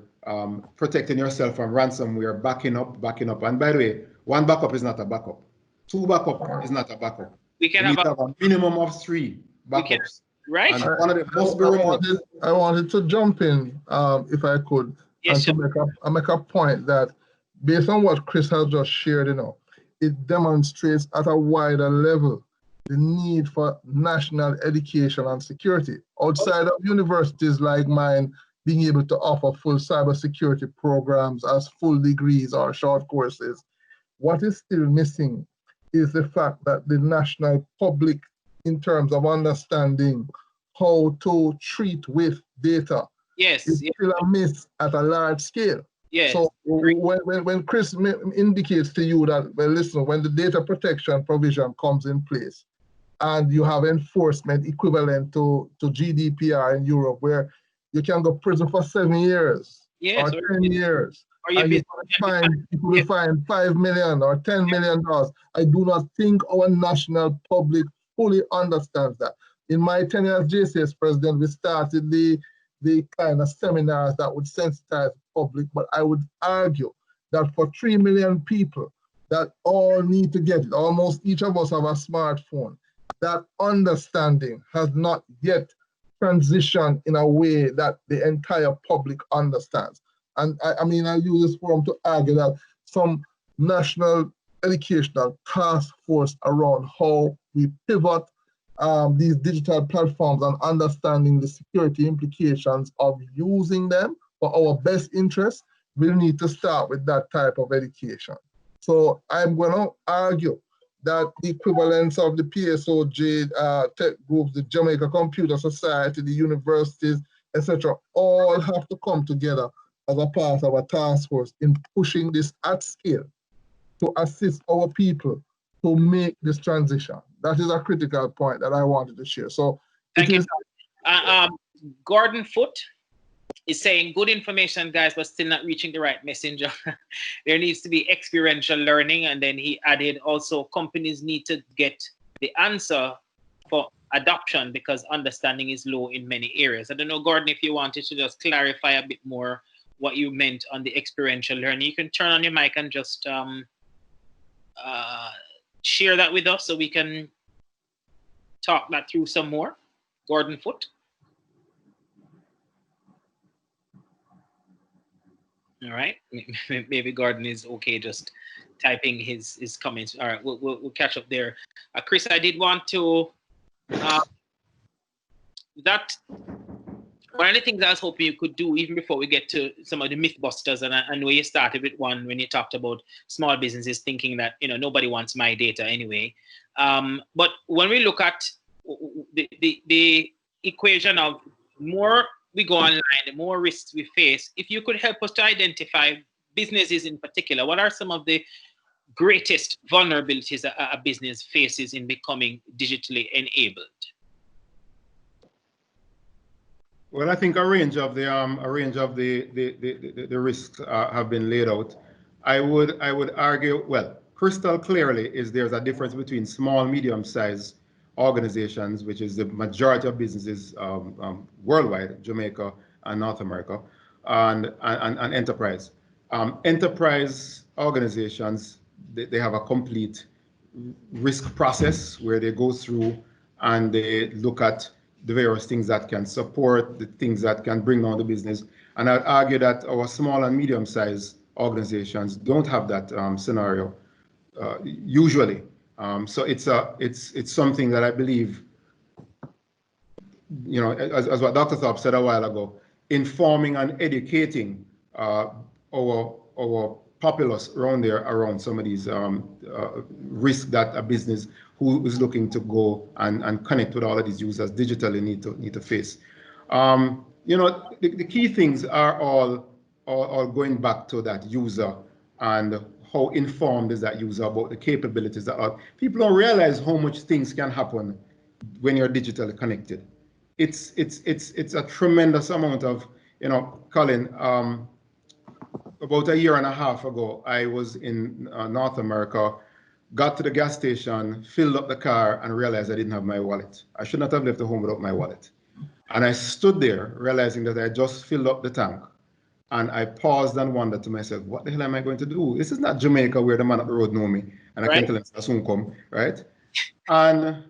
protecting yourself from ransomware, backing up. And by the way, one backup is not a backup. 2 backup is not a backup. We can have a minimum of 3 backups. Right. And one of the most I wanted to jump in, if I could. And to make a point that based on what Chris has just shared, it demonstrates at a wider level the need for national education and security. Outside of universities like mine being able to offer full cybersecurity programs as full degrees or short courses, what is still missing is the fact that the national public, in terms of understanding how to treat with data, is still a miss at a large scale. Yes. So when Chris indicates to you that, well, listen, when the data protection provision comes in place and you have enforcement equivalent to GDPR in Europe, where you can go prison for 7 years or 10 years, and you will find $5 million or $10 million. I do not think our national public fully understands that. In my tenure as JCS president, we started the kind of seminars that would sensitize the public, but I would argue that for 3 million people that all need to get it, almost each of us have a smartphone, that understanding has not yet transitioned in a way that the entire public understands. And I mean, I use this forum to argue that some national educational task force around how we pivot these digital platforms and understanding the security implications of using them for our best interest, we need to start with that type of education. So I'm going to argue that the equivalence of the PSOJ tech groups, the Jamaica Computer Society, the universities, etc., all have to come together as a part of a task force in pushing this at scale to assist our people to make this transition. That is a critical point that I wanted to share. So thank you. Gordon Foote is saying good information, guys, but still not reaching the right messenger. There needs to be experiential learning. And then he added also companies need to get the answer for adoption because understanding is low in many areas. I don't know, Gordon, if you wanted to just clarify a bit more what you meant on the experiential learning. You can turn on your mic and just share that with us so we can talk that through some more. Gordon Foote. All right, maybe Gordon is okay just typing his comments. All right, we'll catch up there. Chris, I did want to that one of the things I was hoping you could do even before we get to some of the mythbusters, and I know you started with one when you talked about small businesses thinking that nobody wants my data anyway. But when we look at the equation of more we go online, the more risks we face, if you could help us to identify businesses in particular, what are some of the greatest vulnerabilities a business faces in becoming digitally enabled? Well, I think a range of the risks have been laid out. I would argue, well, crystal clearly there's a difference between small, medium-sized organizations, which is the majority of businesses worldwide, Jamaica and North America, and enterprise. Enterprise organizations, they have a complete risk process where they go through and they look at the various things that can support, the things that can bring down the business. And I'd argue that our small and medium-sized organizations don't have that scenario usually. So it's something that I believe, as what Dr. Thorpe said a while ago, informing and educating our populace around some of these risks that a business who is looking to go and connect with all of these users digitally need to face. The key things are all going back to that user and how informed is that user about the capabilities that are. People don't realize how much things can happen when you're digitally connected. It's a tremendous amount of, Colin, about a year and a half ago, I was in North America, got to the gas station, filled up the car, and realized I didn't have my wallet. I should not have left the home without my wallet. And I stood there, realizing that I just filled up the tank. And I paused and wondered to myself, what the hell am I going to do? This is not Jamaica where the man up the road know me, and I can tell him I'll soon come, right? And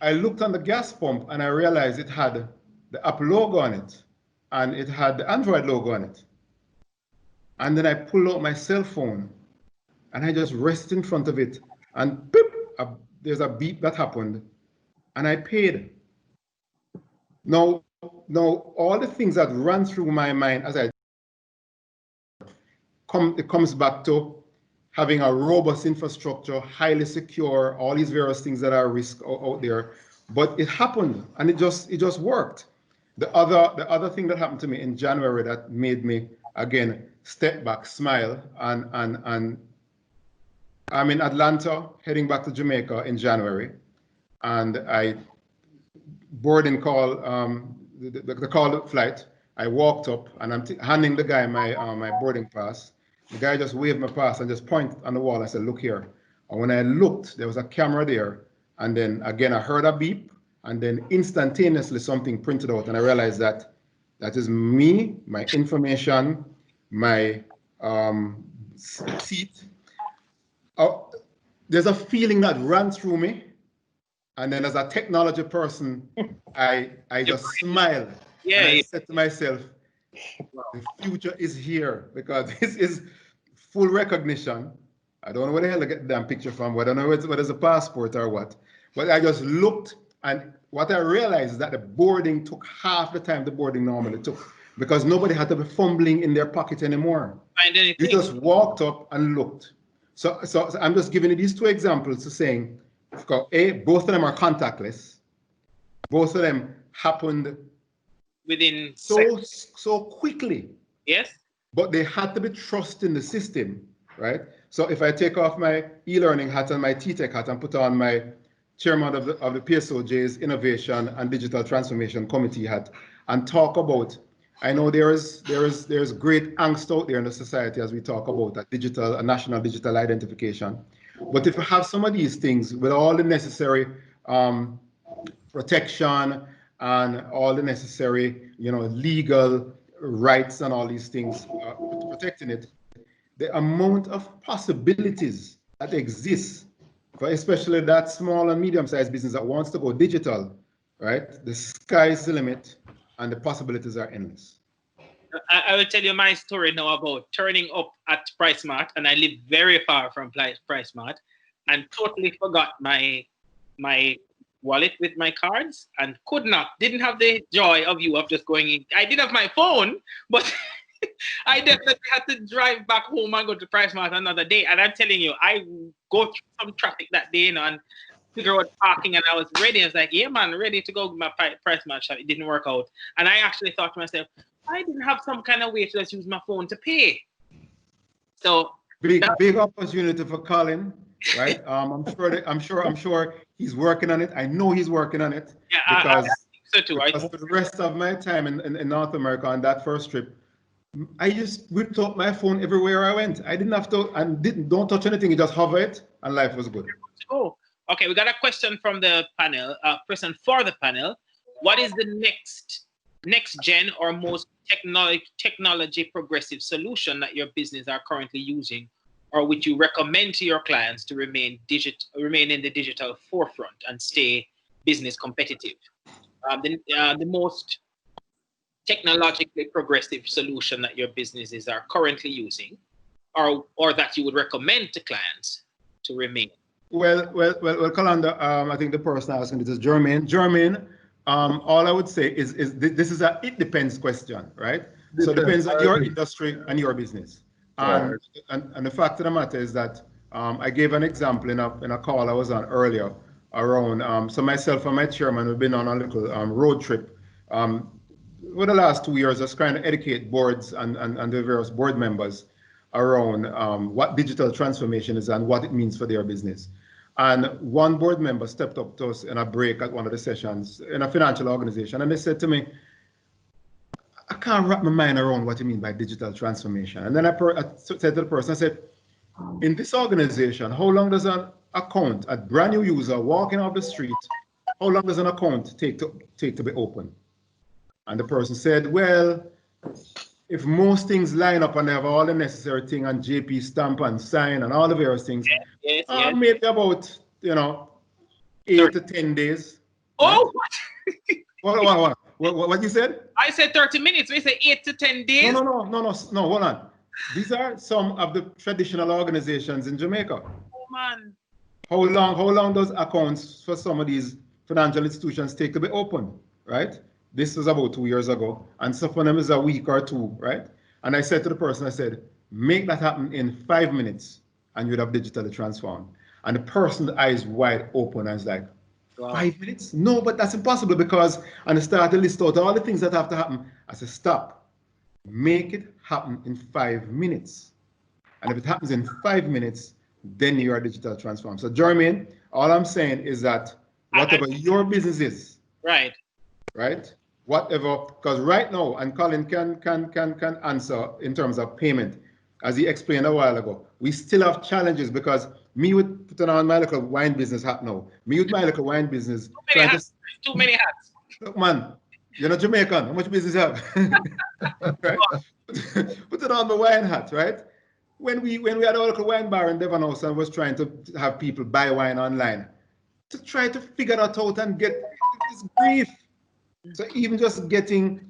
I looked on the gas pump, and I realized it had the Apple logo on it, and it had the Android logo on it. And then I pull out my cell phone and I just rest in front of it, and beep, there's a beep that happened, and I paid. Now, all the things that run through my mind as it comes back to having a robust infrastructure, highly secure, all these various things that are risk out there. But it happened, and it just worked. The other thing that happened to me in January that made me again step back, smile, and I'm in Atlanta, heading back to Jamaica in January, and I boarding call the call flight. I walked up and I'm handing the guy my my boarding pass. The guy just waved my pass and just pointed on the wall. I said, "Look here." And when I looked, there was a camera there, and then again I heard a beep, and then instantaneously something printed out, and I realized that that is me, my information, my seat. There's a feeling that ran through me, and then as a technology person, I just smiled. Yeah. And I said to myself, the future is here, because this is full recognition. I don't know where the hell I get the damn picture from. I don't know whether it's a passport or what. But I just looked, and what I realized is that the boarding took half the time the boarding normally took, because nobody had to be fumbling in their pocket anymore. You just walked up and looked. So I'm just giving you these two examples to saying, both of them are contactless. Both of them happened within so quickly. Yes. But they had to be trusting the system, right? So if I take off my e-learning hat and my tTech hat and put on my chairman of the PSOJ's Innovation and Digital Transformation Committee hat and talk about, I know there's great angst out there in the society as we talk about a national digital identification. But if you have some of these things with all the necessary protection and all the necessary, legal rights and all these things protecting it, the amount of possibilities that exist for especially that small and medium-sized business that wants to go digital, right? The sky's the limit, and the possibilities are endless. I will tell you my story now about turning up at PriceMart, and I live very far from PriceMart, and totally forgot my wallet with my cards, and didn't have the joy of just going in. I did have my phone, but I definitely had to drive back home and go to PriceMart another day. And I'm telling you, I go through some traffic that day, and figure out parking, and I was ready. I was like, yeah, man, ready to go to my PriceMart shop. It didn't work out. And I actually thought to myself, I didn't have some kind of way to just use my phone to pay. So big opportunity for Colin, right? I'm sure he's working on it. I know he's working on it. Yeah, because I think so too. Because for the rest of my time in North America on that first trip, I just whipped up my phone everywhere I went. I didn't have to, and don't touch anything. You just hover it, and life was good. Oh, okay. We got a question from the panel. Person for the panel. What is the next gen or most technology progressive solution that your business are currently using, or which you recommend to your clients to remain in the digital forefront and stay business competitive? The most technologically progressive solution that your businesses are currently using, or that you would recommend to clients to remain? Well, Kalanda, I think the person asking this is Jermaine. All I would say is this is a it depends question, right? So it depends on your industry and your business. And the fact of the matter is that I gave an example in a call I was on earlier around, so myself and my chairman, we've been on a little road trip over the last 2 years, just trying to educate boards and the various board members around what digital transformation is and what it means for their business. And one board member stepped up to us in a break at one of the sessions in a financial organization, and they said to me, I can't wrap my mind around what you mean by digital transformation. And then I said to the person, I said, in this organization, how long does an account, a brand new user walking off the street, how long does an account take to be open? And the person said, well, if most things line up and they have all the necessary thing and JP stamp and sign and all the various things, maybe about 8 to 10 days. Oh, right? What you said? I said 30 minutes. We say 8 to 10 days. No. Hold on. These are some of the traditional organizations in Jamaica. Oh man. How long does accounts for some of these financial institutions take to be open, right? This was about 2 years ago, and some of them is a week or two, right? And I said to the person, I said, make that happen in 5 minutes, and you'd have digitally transformed. And the person's eyes wide open, and I was like, Wow. 5 minutes? No, but that's impossible because, and I started to list out all the things that have to happen. I said, stop, make it happen in 5 minutes. And if it happens in 5 minutes, then you are digital transformed. So Jermaine, all I'm saying is that whatever your business is, right, whatever, because right now, and Colin can answer in terms of payment, as he explained a while ago, we still have challenges because me with putting on my little wine business hat now, me with my little wine business, too many hats. Look, man, you're not Jamaican. How much business you have? Right? Putting on my wine hat, right? When we had a local wine bar in Devon House and was trying to have people buy wine online, to try to figure that out and get this grief. So even just getting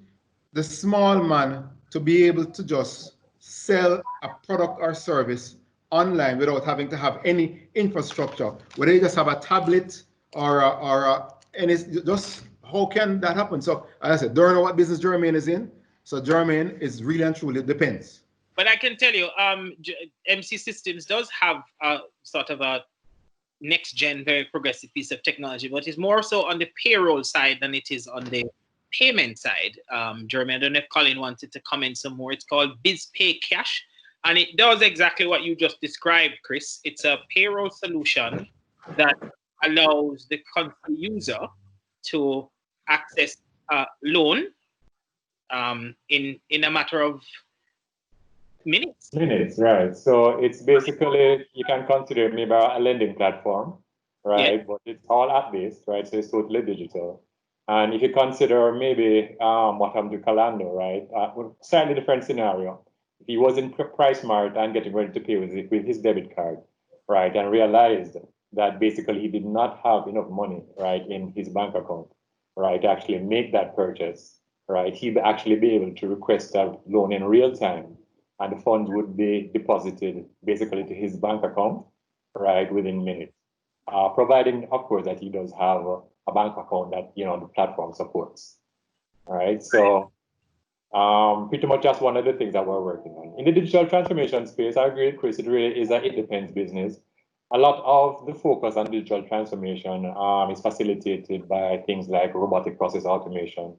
the small man to be able to just sell a product or service online without having to have any infrastructure, whether you just have a tablet and it's just, how can that happen? So as I said, don't know what business Jermaine is in. So Jermaine is really and truly depends. But I can tell you, MC Systems does have a sort of a next-gen, very progressive piece of technology, but it's more so on the payroll side than it is on the payment side. Jeremy, I don't know if Colin wanted to comment some more. It's called BizPay Cash, and it does exactly what you just described, Chris. It's a payroll solution that allows the user to access a loan in a matter of minutes. Minutes, right. So it's basically, you can consider maybe a lending platform, right? Yeah. But it's all app-based, right? So it's totally digital. And if you consider maybe what happened to Calando, right? Slightly different scenario. If he was in Price Mart and getting ready to pay with his debit card, right? And realized that basically he did not have enough money, right, in his bank account, right, to actually make that purchase, right? He'd actually be able to request a loan in real time, and the funds would be deposited basically to his bank account, right, within minutes, providing, of course, that he does have a bank account that, you know, the platform supports. All right, so pretty much just one of the things that we're working on. In the digital transformation space, I agree with Chris, it really is an it depends business. A lot of the focus on digital transformation is facilitated by things like robotic process automation,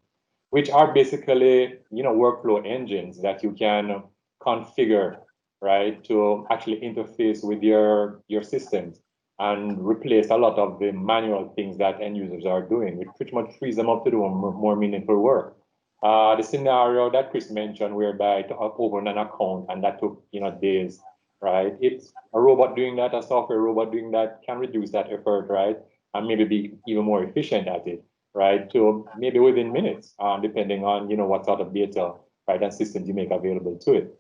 which are basically, you know, workflow engines that you can configure, right, to actually interface with your systems and replace a lot of the manual things that end users are doing, which pretty much frees them up to do more meaningful work. The scenario that Chris mentioned, whereby to open an account and that took, you know, days, right? It's a robot doing that, a software robot doing that can reduce that effort, right? And maybe be even more efficient at it, right? To maybe within minutes, depending on, you know, what sort of data, right, and systems you make available to it,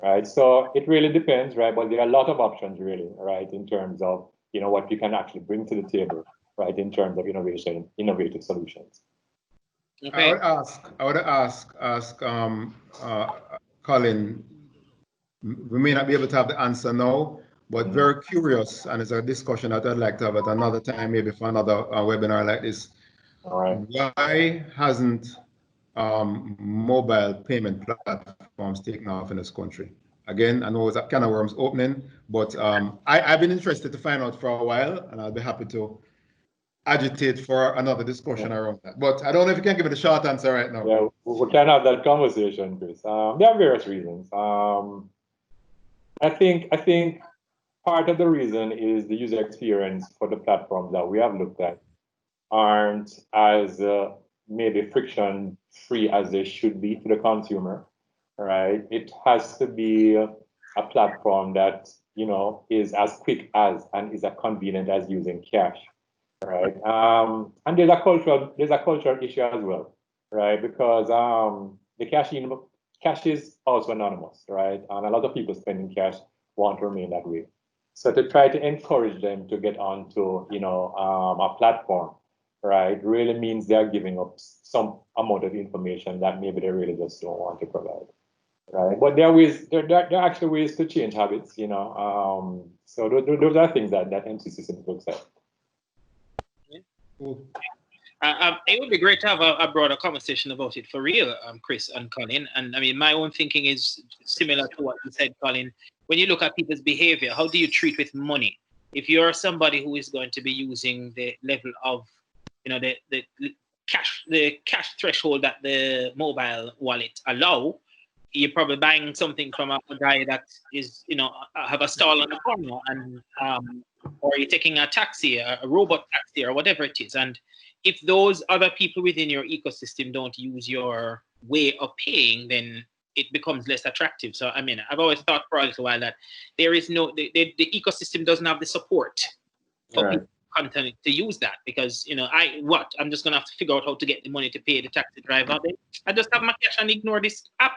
right? So it really depends, right? But there are a lot of options, really, right, in terms of, you know, what you can actually bring to the table, right, in terms of innovation, innovative solutions. Okay. I would ask Colin. We may not be able to have the answer now, but very curious, and it's a discussion that I'd like to have at another time, maybe for another webinar like this. All right. Why hasn't mobile payment platforms taken off in this country? Again, I know it's a can of worms opening, but I've been interested to find out for a while, and I'll be happy to agitate for another discussion around that. But I don't know if you can give it a short answer right now. Yeah, we can have that conversation, Chris. There are various reasons. I think part of the reason is the user experience for the platforms that we have looked at aren't as maybe friction-free as they should be to the consumer, right? It has to be a platform that, you know, is as quick as and is as convenient as using cash, right? And there's a cultural issue as well, right? Because the cash is also anonymous, right? And a lot of people spending cash want to remain that way. So to try to encourage them to get onto, you know, a platform, right, really means they're giving up some amount of information that maybe they really just don't want to provide. Right, but there are ways. There are actually ways to change habits, you know. So those are things that MC Systems looks at. Cool. It would be great to have a broader conversation about it for real, Chris and Colin. And I mean, my own thinking is similar to what you said, Colin. When you look at people's behavior, how do you treat with money? If you're somebody who is going to be using the level of, you know, the cash threshold that the mobile wallet allow, you're probably buying something from a guy that is, you know, have a stall on the corner, and or you're taking a taxi, a robot taxi, or whatever it is. And if those other people within your ecosystem don't use your way of paying, then it becomes less attractive. So, I mean, I've always thought for a little while that there is no, the ecosystem doesn't have the support for people content to use that, because, you know, I'm just going to have to figure out how to get the money to pay the taxi driver. Then I just have my cash and ignore this app.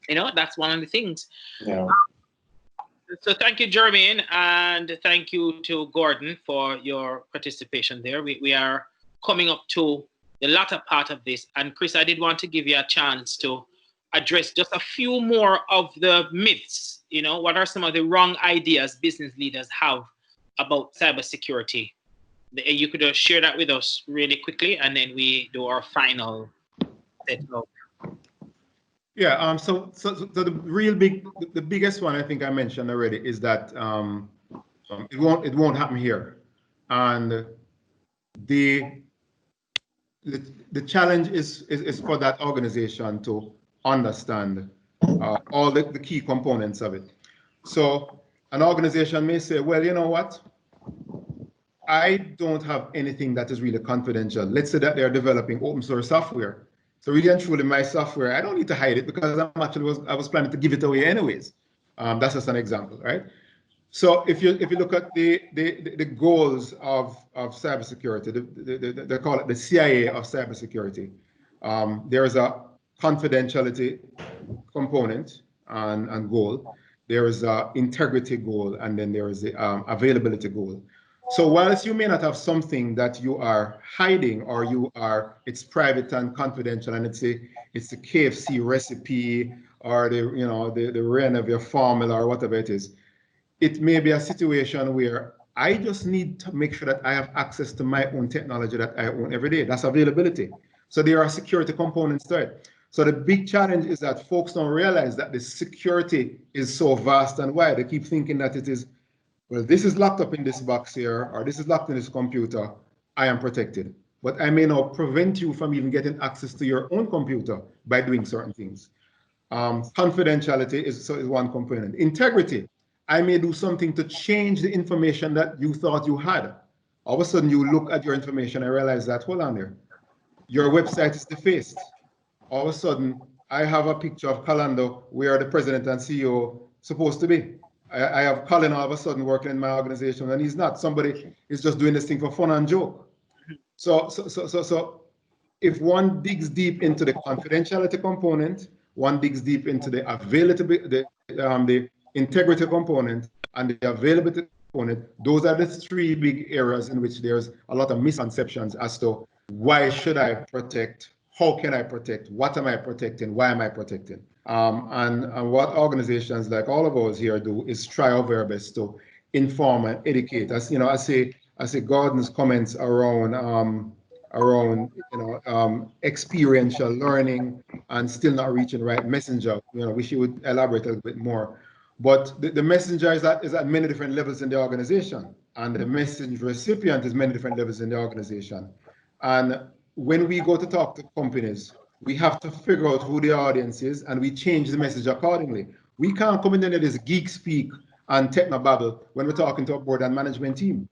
You know, that's one of the things. Yeah. So thank you, Jermaine, and thank you to Gordon for your participation there. We are coming up to the latter part of this. And Chris, I did want to give you a chance to address just a few more of the myths. You know, what are some of the wrong ideas business leaders have about cybersecurity? You could share that with us really quickly, and then we do our final set of. Yeah, so the real the biggest one I think I mentioned already is that it won't happen here, and the challenge is for that organization to understand all the key components of it. So an organization may say, well, you know what, I don't have anything that is really confidential. Let's say that they're developing open source software. So really and truly, my software, I don't need to hide it because I was planning to give it away anyways. That's just an example, right? So if you look at the goals of cybersecurity, they call it the CIA of cybersecurity. There is a confidentiality component and goal. There is an integrity goal, and then there is the availability goal. So whilst you may not have something that you are hiding, or it's private and confidential, and it's a KFC recipe, or the REN of your formula, or whatever it is, it may be a situation where I just need to make sure that I have access to my own technology that I own every day. That's availability. So there are security components to it. So the big challenge is that folks don't realize that the security is so vast and wide. They keep thinking that it is, well, this is locked up in this box here, or this is locked in this computer, I am protected. But I may now prevent you from even getting access to your own computer by doing certain things. Confidentiality is one component. Integrity, I may do something to change the information that you thought you had. All of a sudden you look at your information and realize that, hold on there, your website is defaced. All of a sudden, I have a picture of Calando where the president and CEO supposed to be. I have Colin all of a sudden working in my organization, and he's not. Somebody is just doing this thing for fun and joke. So if one digs deep into the confidentiality component, one digs deep into the availability, the integrity component, and the availability component, those are the three big areas in which there's a lot of misconceptions as to why should I protect, how can I protect, what am I protecting, why am I protecting? And what organizations like all of us here do is try our very best to inform and educate. As you know, I say Gordon's comments around experiential learning and still not reaching the right messenger. You know, wish you would elaborate a little bit more. But the messenger is at many different levels in the organization, and the message recipient is many different levels in the organization. And when we go to talk to companies, we have to figure out who the audience is, and we change the message accordingly. We can't come in there this geek speak and technobabble when we're talking to a board and management team.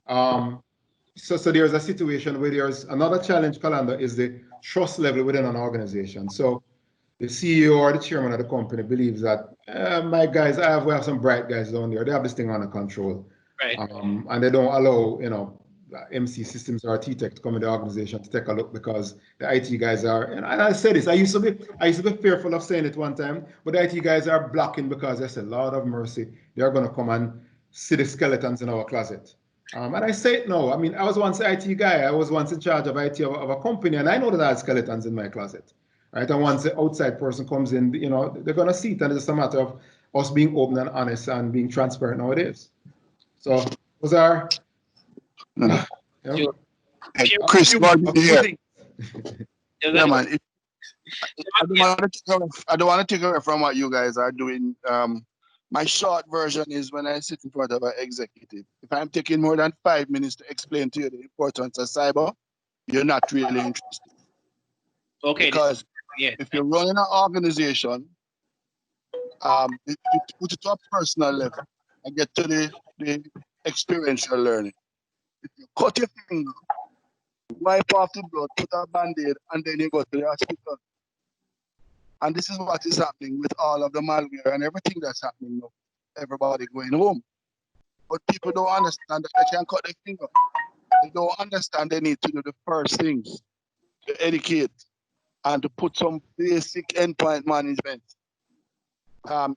So there's a situation where there's another challenge, Calendar, is the trust level within an organization. So the CEO or the chairman of the company believes that my guys, we have some bright guys down there. They have this thing under control, right? And they don't allow MC Systems or tTech to come in the organization to take a look because the IT guys are. And I said this. I used to be fearful of saying it one time, but the IT guys are blocking because I said, Lord of mercy, they're going to come and see the skeletons in our closet. And I say it now. I mean, I was once an IT guy. I was once in charge of IT of a company, and I know that I had skeletons in my closet. right? And once the outside person comes in, you know, they're going to see it, and it's just a matter of us being open and honest and being transparent nowadays. So those are, you know, Chris, here. Yeah, man. I don't want to take away from what you guys are doing. My short version is when I sit in front of an executive. If I'm taking more than 5 minutes to explain to you the importance of cyber, you're not really interested. Okay. Because if you're running an organization, you put it to a personal level and get to the experiential learning. If you cut your finger, wipe off the blood, put a band-aid, and then you go to the hospital. And this is what is happening with all of the malware and everything that's happening now. Everybody going home. But people don't understand that they can cut their finger. They don't understand they need to do the first things to educate and to put some basic endpoint management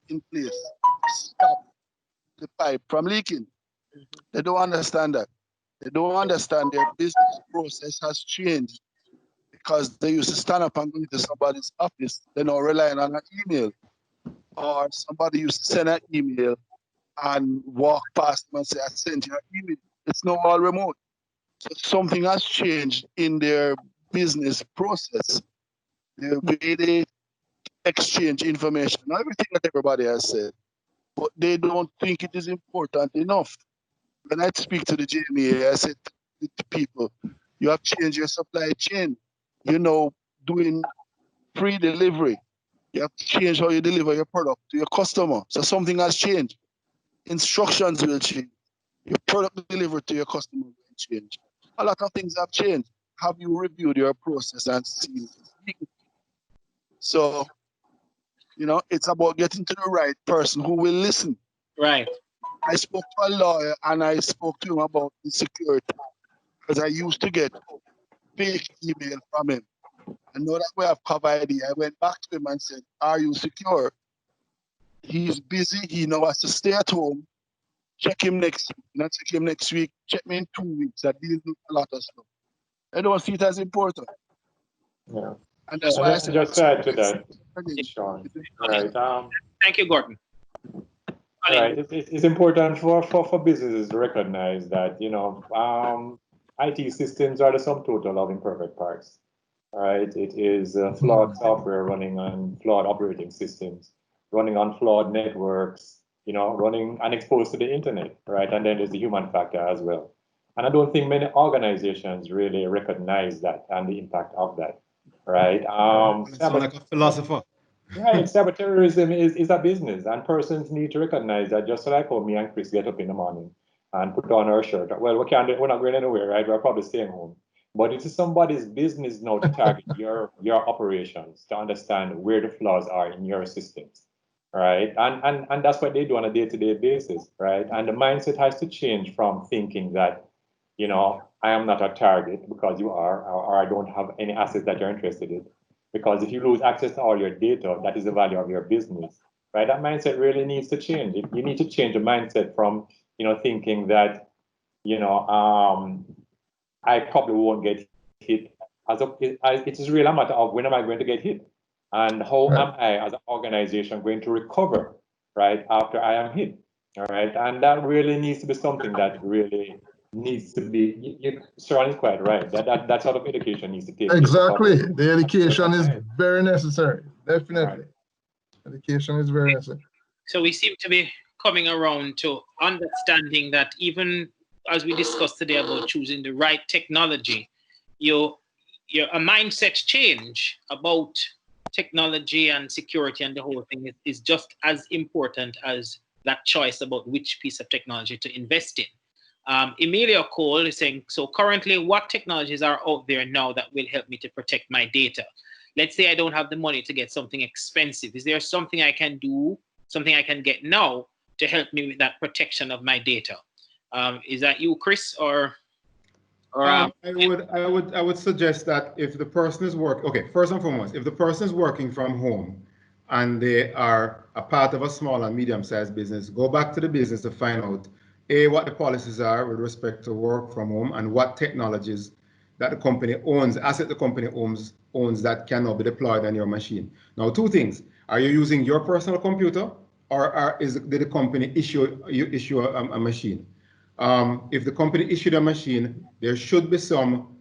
in place. Stop the pipe from leaking. They don't understand that. They don't understand their business process has changed because they used to stand up and go into somebody's office. They're now relying on an email. Or somebody used to send an email and walk past them and say, I sent you an email. It's now all remote. So something has changed in their business process. The way they exchange information, not everything that everybody has said, but they don't think it is important enough. When I speak to the JMEA, I said to people, you have changed your supply chain. You know, doing free delivery. You have to change how you deliver your product to your customer. So something has changed. Instructions will change. Your product delivered to your customer will change. A lot of things have changed. Have you reviewed your process and seen it? So, you know, it's about getting to the right person who will listen. Right. I spoke to a lawyer and I spoke to him about the security because I used to get fake email from him. I know that we have cover ID. I went back to him and said, are you secure? He's busy. He now has to stay at home. Check him next week. Not check him next week. Check me in 2 weeks. I deal with a lot of stuff. I don't see it as important. Yeah. And that's why I said, just to add to that, Sean. Right. Thank you, Gordon. Right. It's important for businesses to recognize that, you know, IT systems are the sum total of imperfect parts. Right. It is flawed software running on flawed operating systems, running on flawed networks, you know, running unexposed to the internet. Right. And then there's the human factor as well. And I don't think many organizations really recognize that and the impact of that. Right. Sound like a philosopher. Right, cyber terrorism is a business, and persons need to recognize that. Just like how me and Chris get up in the morning and put on our shirt. Well, we're not going anywhere, right? We're probably staying home. But it is somebody's business now to target your operations, to understand where the flaws are in your systems, right? And that's what they do on a day-to-day basis, right? And the mindset has to change from thinking that, you know, I am not a target because you are, or I don't have any assets that you're interested in. Because if you lose access to all your data, that is the value of your business, right? That mindset really needs to change. You need to change the mindset from, you know, thinking that, you know, I probably won't get hit. It is really a matter of when am I going to get hit, and how am I as an organization going to recover, right, after I am hit, all right? And that really needs to be something that really needs to be, Sharon is quite right, that sort of education needs to take place. Exactly. The education is very necessary, definitely. Right. Education is very necessary. So we seem to be coming around to understanding that even as we discussed today about choosing the right technology, a mindset change about technology and security and the whole thing is just as important as that choice about which piece of technology to invest in. Emilio Cole is saying, so currently what technologies are out there now that will help me to protect my data? Let's say I don't have the money to get something expensive. Is there something I can do, something I can get now to help me with that protection of my data? Is that you, Chris, or I would suggest that if the person is first and foremost, if the person is working from home and they are a part of a small and medium-sized business, go back to the business to find out what the policies are with respect to work from home and what technologies that the company owns, asset the company owns that cannot be deployed on your machine. Now, two things. Are you using your personal computer, or did the company issue a machine? If the company issued a machine, there should be some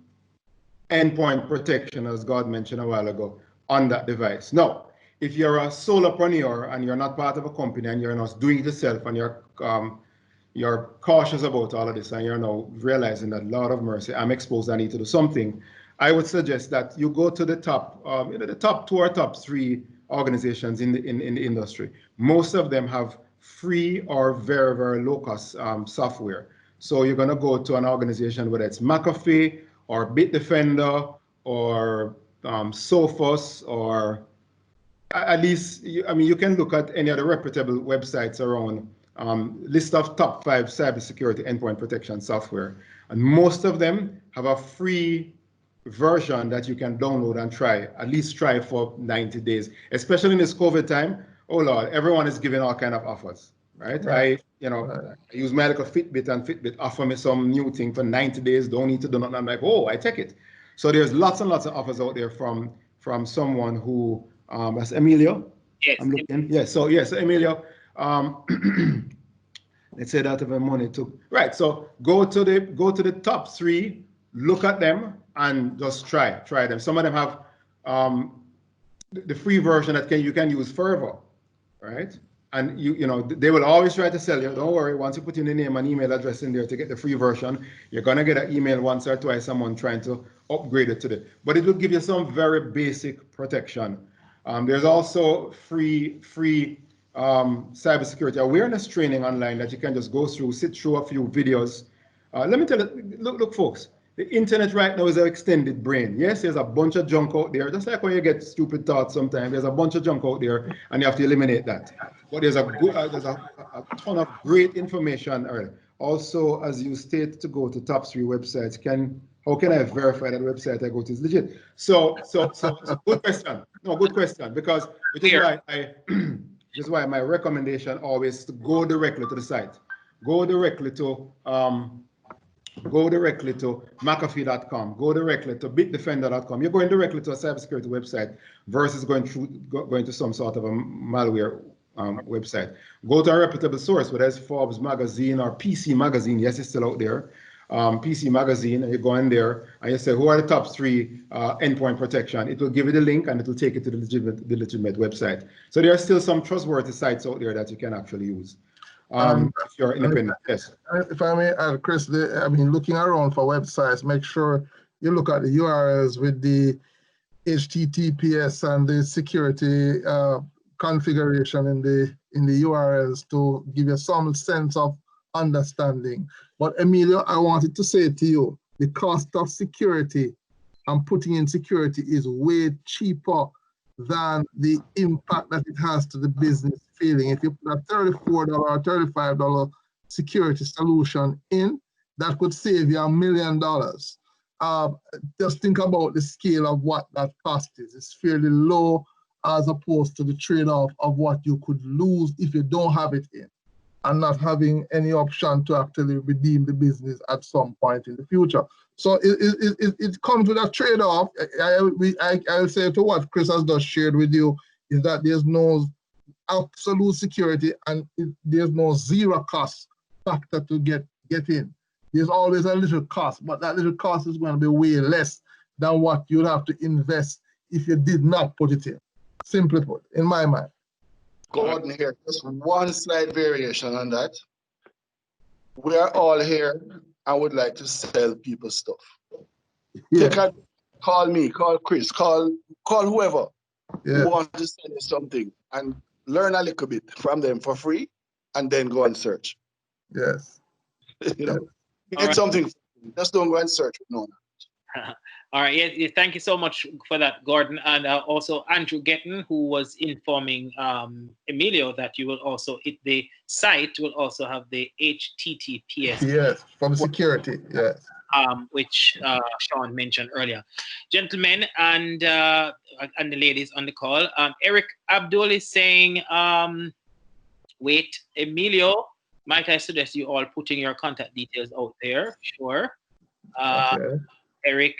endpoint protection, as God mentioned a while ago, on that device. Now, if you're a solopreneur and you're not part of a company and you're not doing it yourself and you're cautious about all of this and you're now realizing that, Lord of mercy, I'm exposed, I need to do something, I would suggest that you go to the top, the top 2 or top 3 organizations in the industry. Most of them have free or very, very low cost software. So you're going to go to an organization, whether it's McAfee or Bitdefender or Sophos, or at least, you can look at any other reputable websites around, list of top 5 cybersecurity endpoint protection software. And most of them have a free version that you can download and try, at least try for 90 days, especially in this COVID time. Oh Lord, everyone is giving all kind of offers, right? I use my little Fitbit, and Fitbit offer me some new thing for 90 days, don't need to do nothing. I'm like, oh, I take it. So there's lots and lots of offers out there from someone who, that's Emilio. Yes. I'm looking. Yeah, so Emilio, let's say that of a money too. Right, so go to the top 3, look at them, and just try them. Some of them have the free version that you can use forever, right? And they will always try to sell you. Don't worry, once you put in the name and email address in there to get the free version, you're gonna get an email once or twice, someone trying to upgrade it to the, but it will give you some very basic protection. There's also free cybersecurity awareness training online that you can just go through, sit through a few videos. Let me tell you, look folks, the internet right now is an extended brain. Yes, there's a bunch of junk out there, just like when you get stupid thoughts sometimes, there's a bunch of junk out there and you have to eliminate that. But there's a ton of great information. Also, as you state, to go to top 3 websites, how can I verify that website I go to is legit? So good question. No, good question, because which is why my recommendation always is to go directly to the site. Go directly to McAfee.com, go directly to Bitdefender.com. You're going directly to a cybersecurity website versus going to some sort of a malware website. Go to a reputable source, whether it's Forbes magazine or PC magazine. Yes, it's still out there. PC magazine, and you go in there and you say, who are the top 3 endpoint protection? It will give you the link and it will take you to the legitimate website. So there are still some trustworthy sites out there that you can actually use. If you're independent, yes. If I may add, Chris, looking around for websites, make sure you look at the URLs with the HTTPS and the security configuration in the URLs to give you some sense of understanding. But Emilio, I wanted to say to you, the cost of security and putting in security is way cheaper than the impact that it has to the business feeling. If you put a $34 or $35 security solution in, that could save you $1 million. Just think about the scale of what that cost is. It's fairly low as opposed to the trade-off of what you could lose if you don't have it in, and not having any option to actually redeem the business at some point in the future. So it comes with a trade-off. I'll say to what Chris has just shared with you is that there's no absolute security and there's no zero cost factor to get in. There's always a little cost, but that little cost is going to be way less than what you'd have to invest if you did not put it in. Simply put, in my mind. Gordon here, just one slight variation on that. We are all here and would like to sell people stuff. Yeah. Call me, call Chris, call whoever Yeah. who wants to sell you something and learn a little bit from them for free and then go and search. Yes. Get right. Something. Just don't go and search. No. All right. Yeah, thank you so much for that, Gordon, and also Andrew Getton, who was informing Emilio that you will also the site will also have the HTTPS. Yes, from security. Yes. Which Sean mentioned earlier, gentlemen and the ladies on the call. Eric Abdul is saying, wait, Emilio, might I suggest you all putting your contact details out there? Sure. Okay. Eric,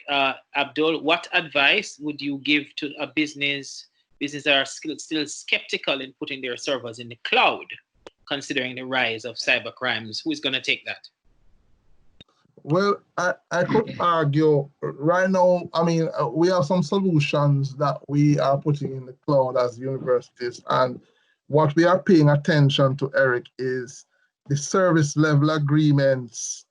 Abdul, what advice would you give to a business that are still skeptical in putting their servers in the cloud, considering the rise of cyber crimes? Who is going to take that? Well, I could argue right now, I mean, we have some solutions that we are putting in the cloud as universities. And what we are paying attention to, Eric, is the service level agreements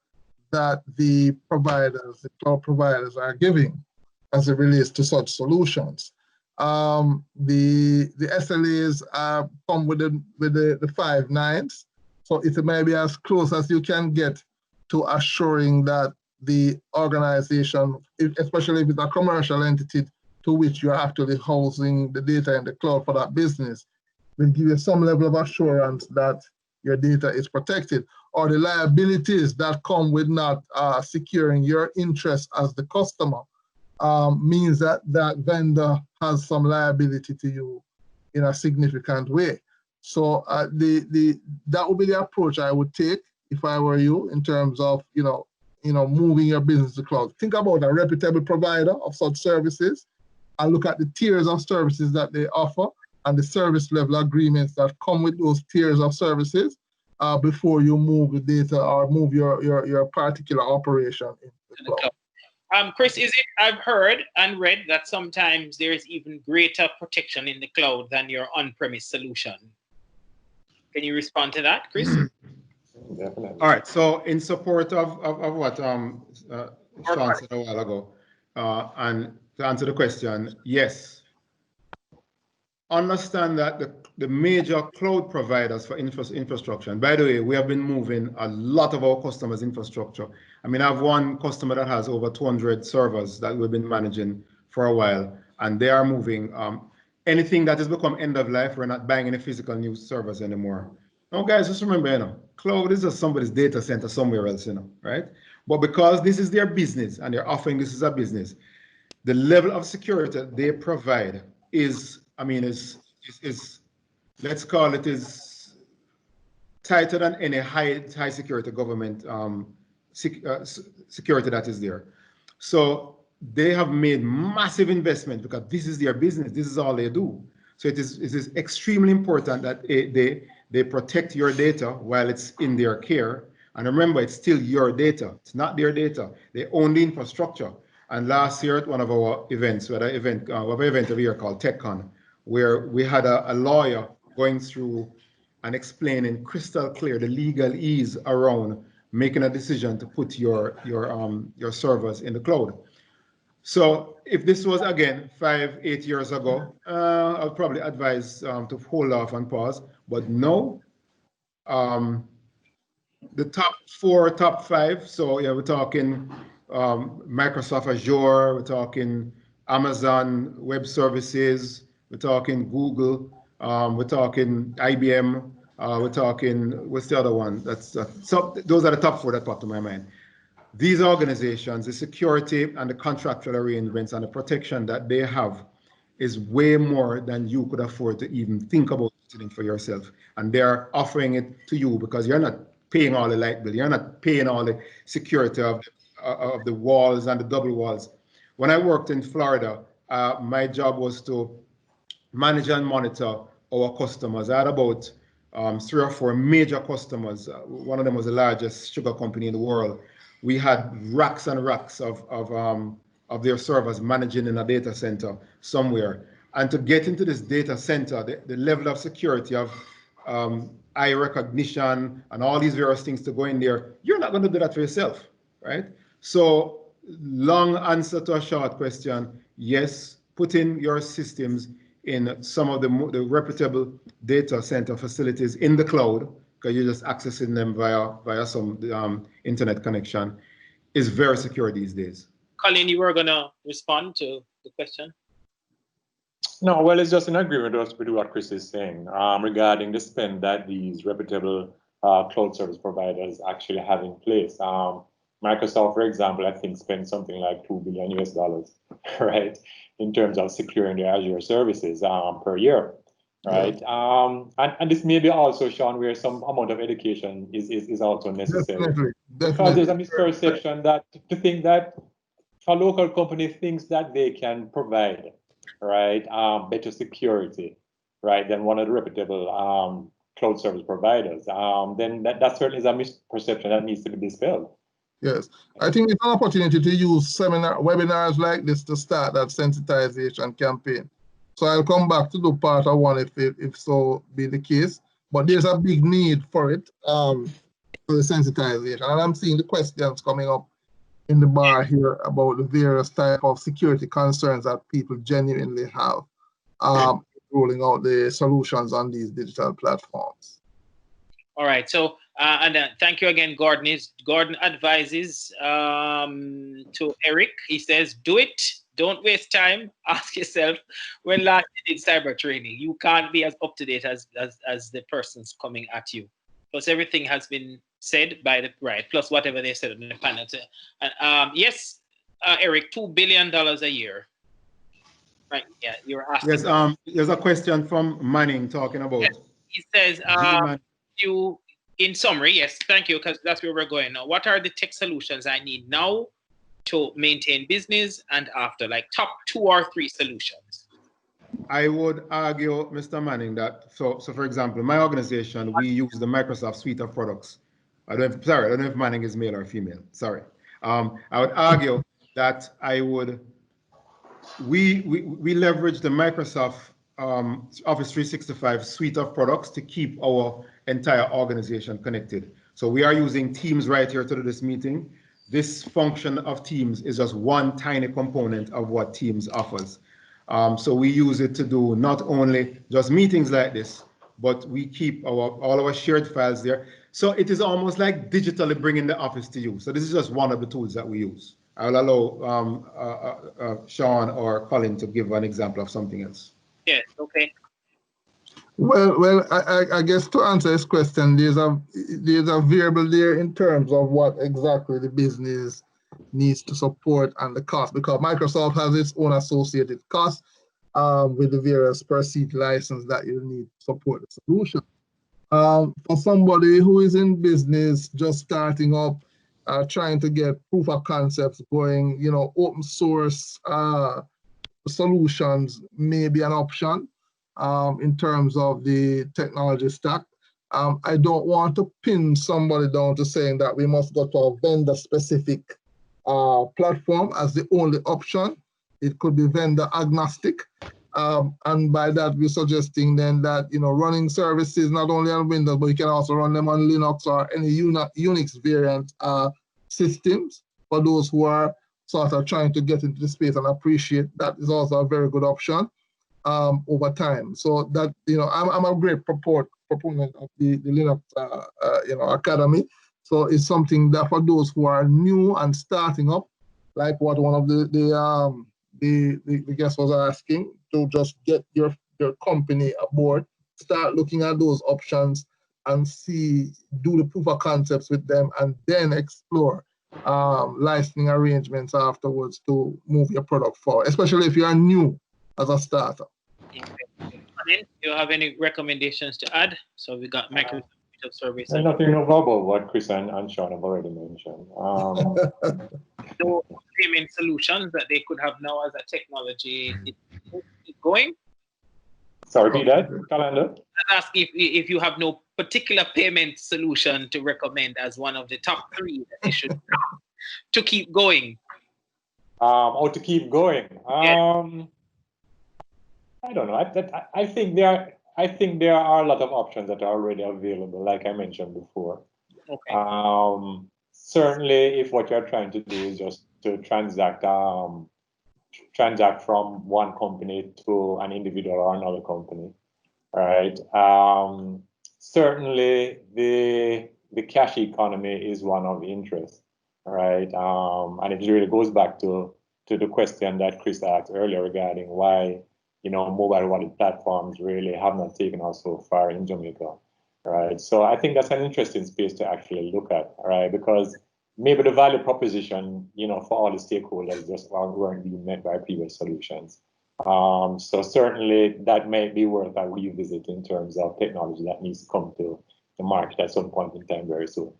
that the providers, the cloud providers are giving as it relates to such solutions. The SLAs come with the 5 nines. So it may be as close as you can get to assuring that the organization, especially if it's a commercial entity to which you're actually housing the data in the cloud for that business, will give you some level of assurance that your data is protected, or the liabilities that come with not securing your interest as the customer means that that vendor has some liability to you in a significant way. So that would be the approach I would take if I were you, in terms of moving your business to cloud. Think about a reputable provider of such services and look at the tiers of services that they offer and the service level agreements that come with those tiers of services before you move the data or move your particular operation into the cloud. Chris, I've heard and read that sometimes there is even greater protection in the cloud than your on-premise solution. Can you respond to that, Chris? Definitely. All right. So in support of what Sean said a while ago, and to answer the question, yes. Understand that the major cloud providers for infrastructure, and by the way, we have been moving a lot of our customers' infrastructure. I mean, I have one customer that has over 200 servers that we've been managing for a while, and they are moving. Anything that has become end of life, we're not buying any physical new servers anymore. No, guys, just remember, cloud is just somebody's data center somewhere else, right? But because this is their business and they're offering this as a business, the level of security they provide is, I mean, is let's call it, is tighter than any high security government security that is there. So they have made massive investment because this is their business. This is all they do. So it is extremely important that they protect your data while it's in their care. And remember, it's still your data. It's not their data. They own the infrastructure. And last year at one of our events, we have an event every year called TechCon, where we had a lawyer going through and explaining crystal clear the legalese around making a decision to put your servers in the cloud. So if this was, again, 5-8 years ago, I would probably advise to hold off and pause. But no, the top 4, top 5, so yeah, we're talking Microsoft Azure, we're talking Amazon Web Services, we're talking Google, we're talking IBM, we're talking, what's the other one? So those are the top 4 that popped to my mind. These organizations, the security and the contractual arrangements and the protection that they have is way more than you could afford to even think about putting for yourself. And they're offering it to you because you're not paying all the light bill. You're not paying all the security of the walls and the double walls. When I worked in Florida, my job was to manage and monitor our customers. I had about 3 or 4 major customers. One of them was the largest sugar company in the world. We had racks and racks of their servers managing in a data center somewhere. And to get into this data center, the level of security of eye recognition and all these various things to go in there, you're not going to do that for yourself, right? So long answer to a short question, yes, put in your systems in some of the reputable data center facilities in the cloud, because you're just accessing them via some internet connection, is very secure these days. Colin, you were going to respond to the question? No, well, it's just in agreement with what Chris is saying regarding the spend that these reputable cloud service providers actually have in place. Microsoft, for example, I think spent something like $2 billion US, right, in terms of securing their Azure services per year. Right. Yeah. And this may be also, Sean, where some amount of education is also necessary. Definitely. Because there's a misperception that to think that a local company thinks that they can provide, right, better security, right, than one of the reputable cloud service providers, then that certainly is a misperception that needs to be dispelled. Yes, I think it's an opportunity to use webinars like this to start that sensitization campaign. So I'll come back to do part of one if so be the case, but there's a big need for it, for the sensitization. And I'm seeing the questions coming up in the bar here about the various type of security concerns that people genuinely have, rolling out the solutions on these digital platforms. All right, so thank you again, Gordon. Gordon advises to Eric. He says, do it. Don't waste time. Ask yourself when last you did cyber training. You can't be as up to date as the person's coming at you. Plus, everything has been said by the right. Plus, whatever they said on the panel. Yes, Eric, $2 billion a year. Right? Yeah, you're asking. Yes. There's a question from Manning talking about. Yes. He says, you, in summary, yes, thank you, because that's where we're going now. What are the tech solutions I need now to maintain business and after, like top 2 or 3 solutions? I would argue, Mr. Manning, that so for example, my organization, we use the Microsoft suite of products. I don't know if Manning is male or female. Sorry. I would argue that we leverage the Microsoft Office 365 suite of products to keep our entire organization connected. So we are using Teams right here to do this meeting. This function of Teams is just one tiny component of what Teams offers. So we use it to do not only just meetings like this, but we keep all our shared files there. So it is almost like digitally bringing the office to you. So this is just one of the tools that we use. I'll allow Sean or Colin to give an example of something else. Yes, okay. Well, I guess to answer this question, there's a variable there in terms of what exactly the business needs to support and the cost, because Microsoft has its own associated costs with the various per seat license that you need to support the solution. For somebody who is in business, just starting up, trying to get proof of concepts going, open source solutions may be an option in terms of the technology stack. I don't want to pin somebody down to saying that we must go to a vendor-specific platform as the only option. It could be vendor agnostic. And by that, we're suggesting then that, running services not only on Windows, but you can also run them on Linux or any Unix variant systems for those who are sort of trying to get into the space and appreciate that is also a very good option over time. So that, I'm a great proponent of the Linux, Academy. So it's something that for those who are new and starting up, like what one of the guest was asking, to just get your company aboard, start looking at those options and do the proof of concepts with them, and then explore licensing arrangements afterwards to move your product forward, especially if you are new as a startup. Okay. Do you have any recommendations to add? So we got Microsoft Survey. Nothing about what Chris and Sean have already mentioned. So payment solutions that they could have now as a technology is going? Sorry, repeat that, Calendar? I ask if you have no particular payment solution to recommend as one of the top 3 that they should to keep going. To keep going. I don't know. I think there are a lot of options that are already available, like I mentioned before. Okay. Certainly, if what you're trying to do is just to transact from one company to an individual or another company, right? Certainly, the cash economy is one of interest, right? And it really goes back to the question that Chris asked earlier regarding why mobile wallet platforms really have not taken us so far in Jamaica, right? So I think that's an interesting space to actually look at, right? Because maybe the value proposition, for all the stakeholders just weren't being met by previous solutions. So certainly that might be worth a revisit in terms of technology that needs to come to the market at some point in time very soon.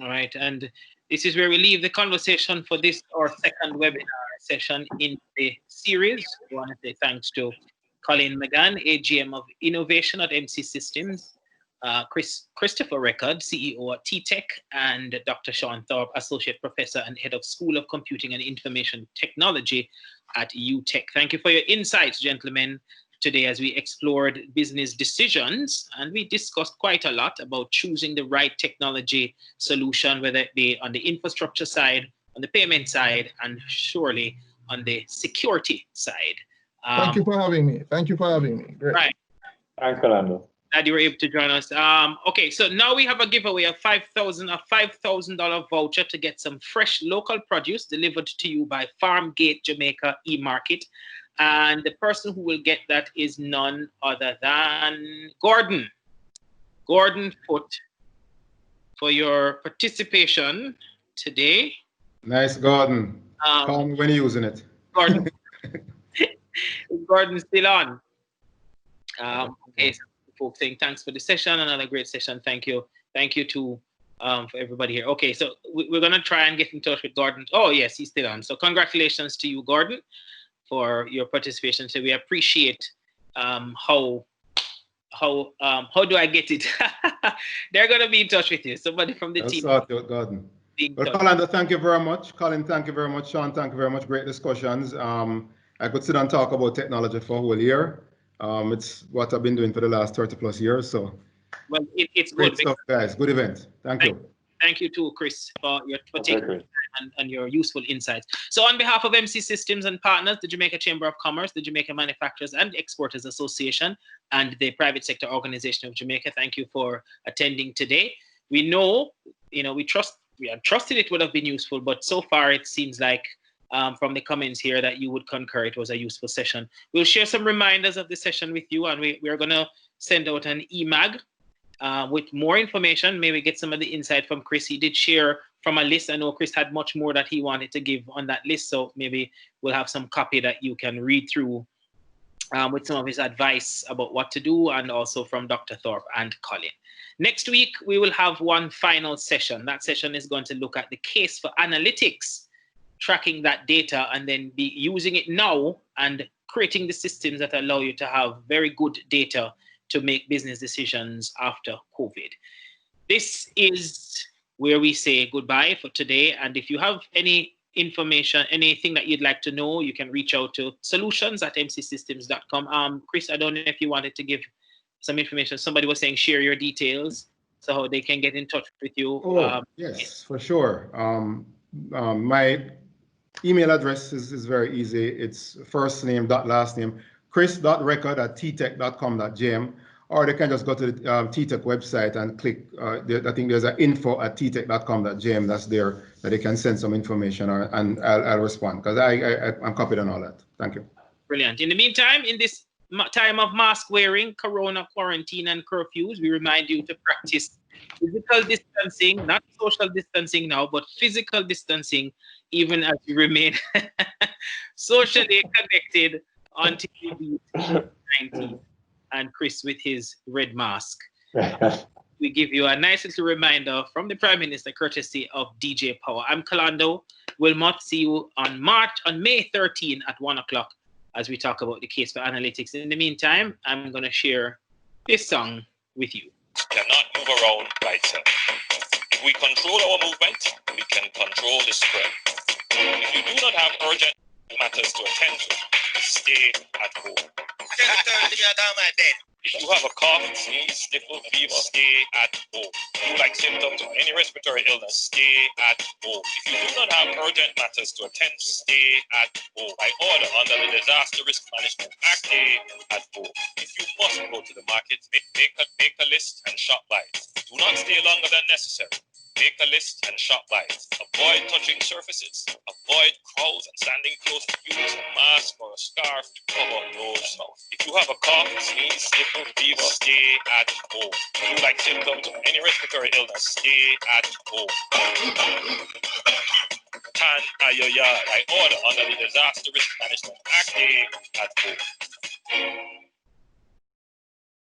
All right, and This is where we leave the conversation for this, our second webinar session in the series. I want to say thanks to Colin McGann, AGM of Innovation at MC Systems, Christopher Reckord, CEO at tTech, and Dr. Sean Thorpe, Associate Professor and Head of School of Computing and Information Technology at UTech. Thank you for your insights, gentlemen, today as we explored business decisions, and we discussed quite a lot about choosing the right technology solution, whether it be on the infrastructure side, on the payment side, and surely on the security side. Thank you for having me. Thank you for having me. Great. Right. Thanks, Colando. Glad you were able to join us. Okay, so now we have a giveaway of $5,000 voucher to get some fresh local produce delivered to you by Farmgate Jamaica e-market. And the person who will get that is none other than Gordon. Gordon Foot, for your participation today. Nice, Gordon. Call me when you're using it. Gordon. Is Gordon still on? Okay, so folks saying thanks for the session. Another great session. Thank you. Thank you to for everybody here. Okay, so we're going to try and get in touch with Gordon. Oh, yes, he's still on. So congratulations to you, Gordon, for your participation. So we appreciate how do I get it? They're going to be in touch with you. Somebody from the team. Gordon. Well, Colin, thank you very much. Colin, thank you very much. Sean, thank you very much. Great discussions. I could sit and talk about technology for a whole year. It's what I've been doing for the last 30 plus years. So, well, it's great good stuff, guys. Good event. Thank you. Thank you too, Chris, for taking and your useful insights. So on behalf of MC Systems and partners, the Jamaica Chamber of Commerce, the Jamaica Manufacturers and Exporters Association, and the Private Sector Organization of Jamaica, thank you for attending today. We know, we had trusted it would have been useful, but so far it seems like from the comments here that you would concur it was a useful session. We'll share some reminders of the session with you, and we're going to send out an EMAG with more information. Maybe get some of the insight from Chris. He did share from a list. I know Chris had much more that he wanted to give on that list, so maybe we'll have some copy that you can read through with some of his advice about what to do, and also from Dr. Thorpe and Colin. Next week, we will have one final session. That session is going to look at the case for analytics, tracking that data and then be using it now and creating the systems that allow you to have very good data to make business decisions after COVID. This is where we say goodbye for today. And if you have any information, anything that you'd like to know, you can reach out to solutions@mcsystems.com. Chris, I don't know if you wanted to give some information. Somebody was saying share your details so they can get in touch with you. Yes, for sure. My email address is very easy. It's first name dot last name, chris.reckord@ttech.com.jm, or they can just go to the tTech website and click. I think there's an info@ttech.com.jm that's there that they can send some information, and I'll respond because I'm copied on all that. Thank you. Brilliant. In the meantime, in this time of mask wearing, corona quarantine, and curfews, we remind you to practice physical distancing, not social distancing now, but physical distancing, even as you remain socially connected until you beat COVID-19. And Chris with his red mask. We give you a nice little reminder from the Prime Minister, courtesy of DJ Power. I'm Colando Wilmot. See you on May 13 at 1 o'clock as we talk about the case for analytics. In the meantime, I'm going to share this song with you. Cannot move around by itself. If we control our movement, we can control the spread. If you do not have urgent matters to attend to, stay at home. If you have a cough, sneeze, sniffle, fever, stay at home. If you like symptoms of any respiratory illness, stay at home. If you do not have urgent matters to attend to, stay at home. By order under the Disaster Risk Management Act, stay at home. If you must go to the market, make a list and shop by it. Do not stay longer than necessary. Make a list and shop by it. Avoid touching surfaces. Avoid crowds and standing close to use a mask or a scarf to cover nose, mouth. If you have a cough, sneeze, sniffle, fever, stay at home. If you like symptoms of any respiratory illness, stay at home. Tan Ayoya, I order under the Disaster Risk Management Act, stay at home.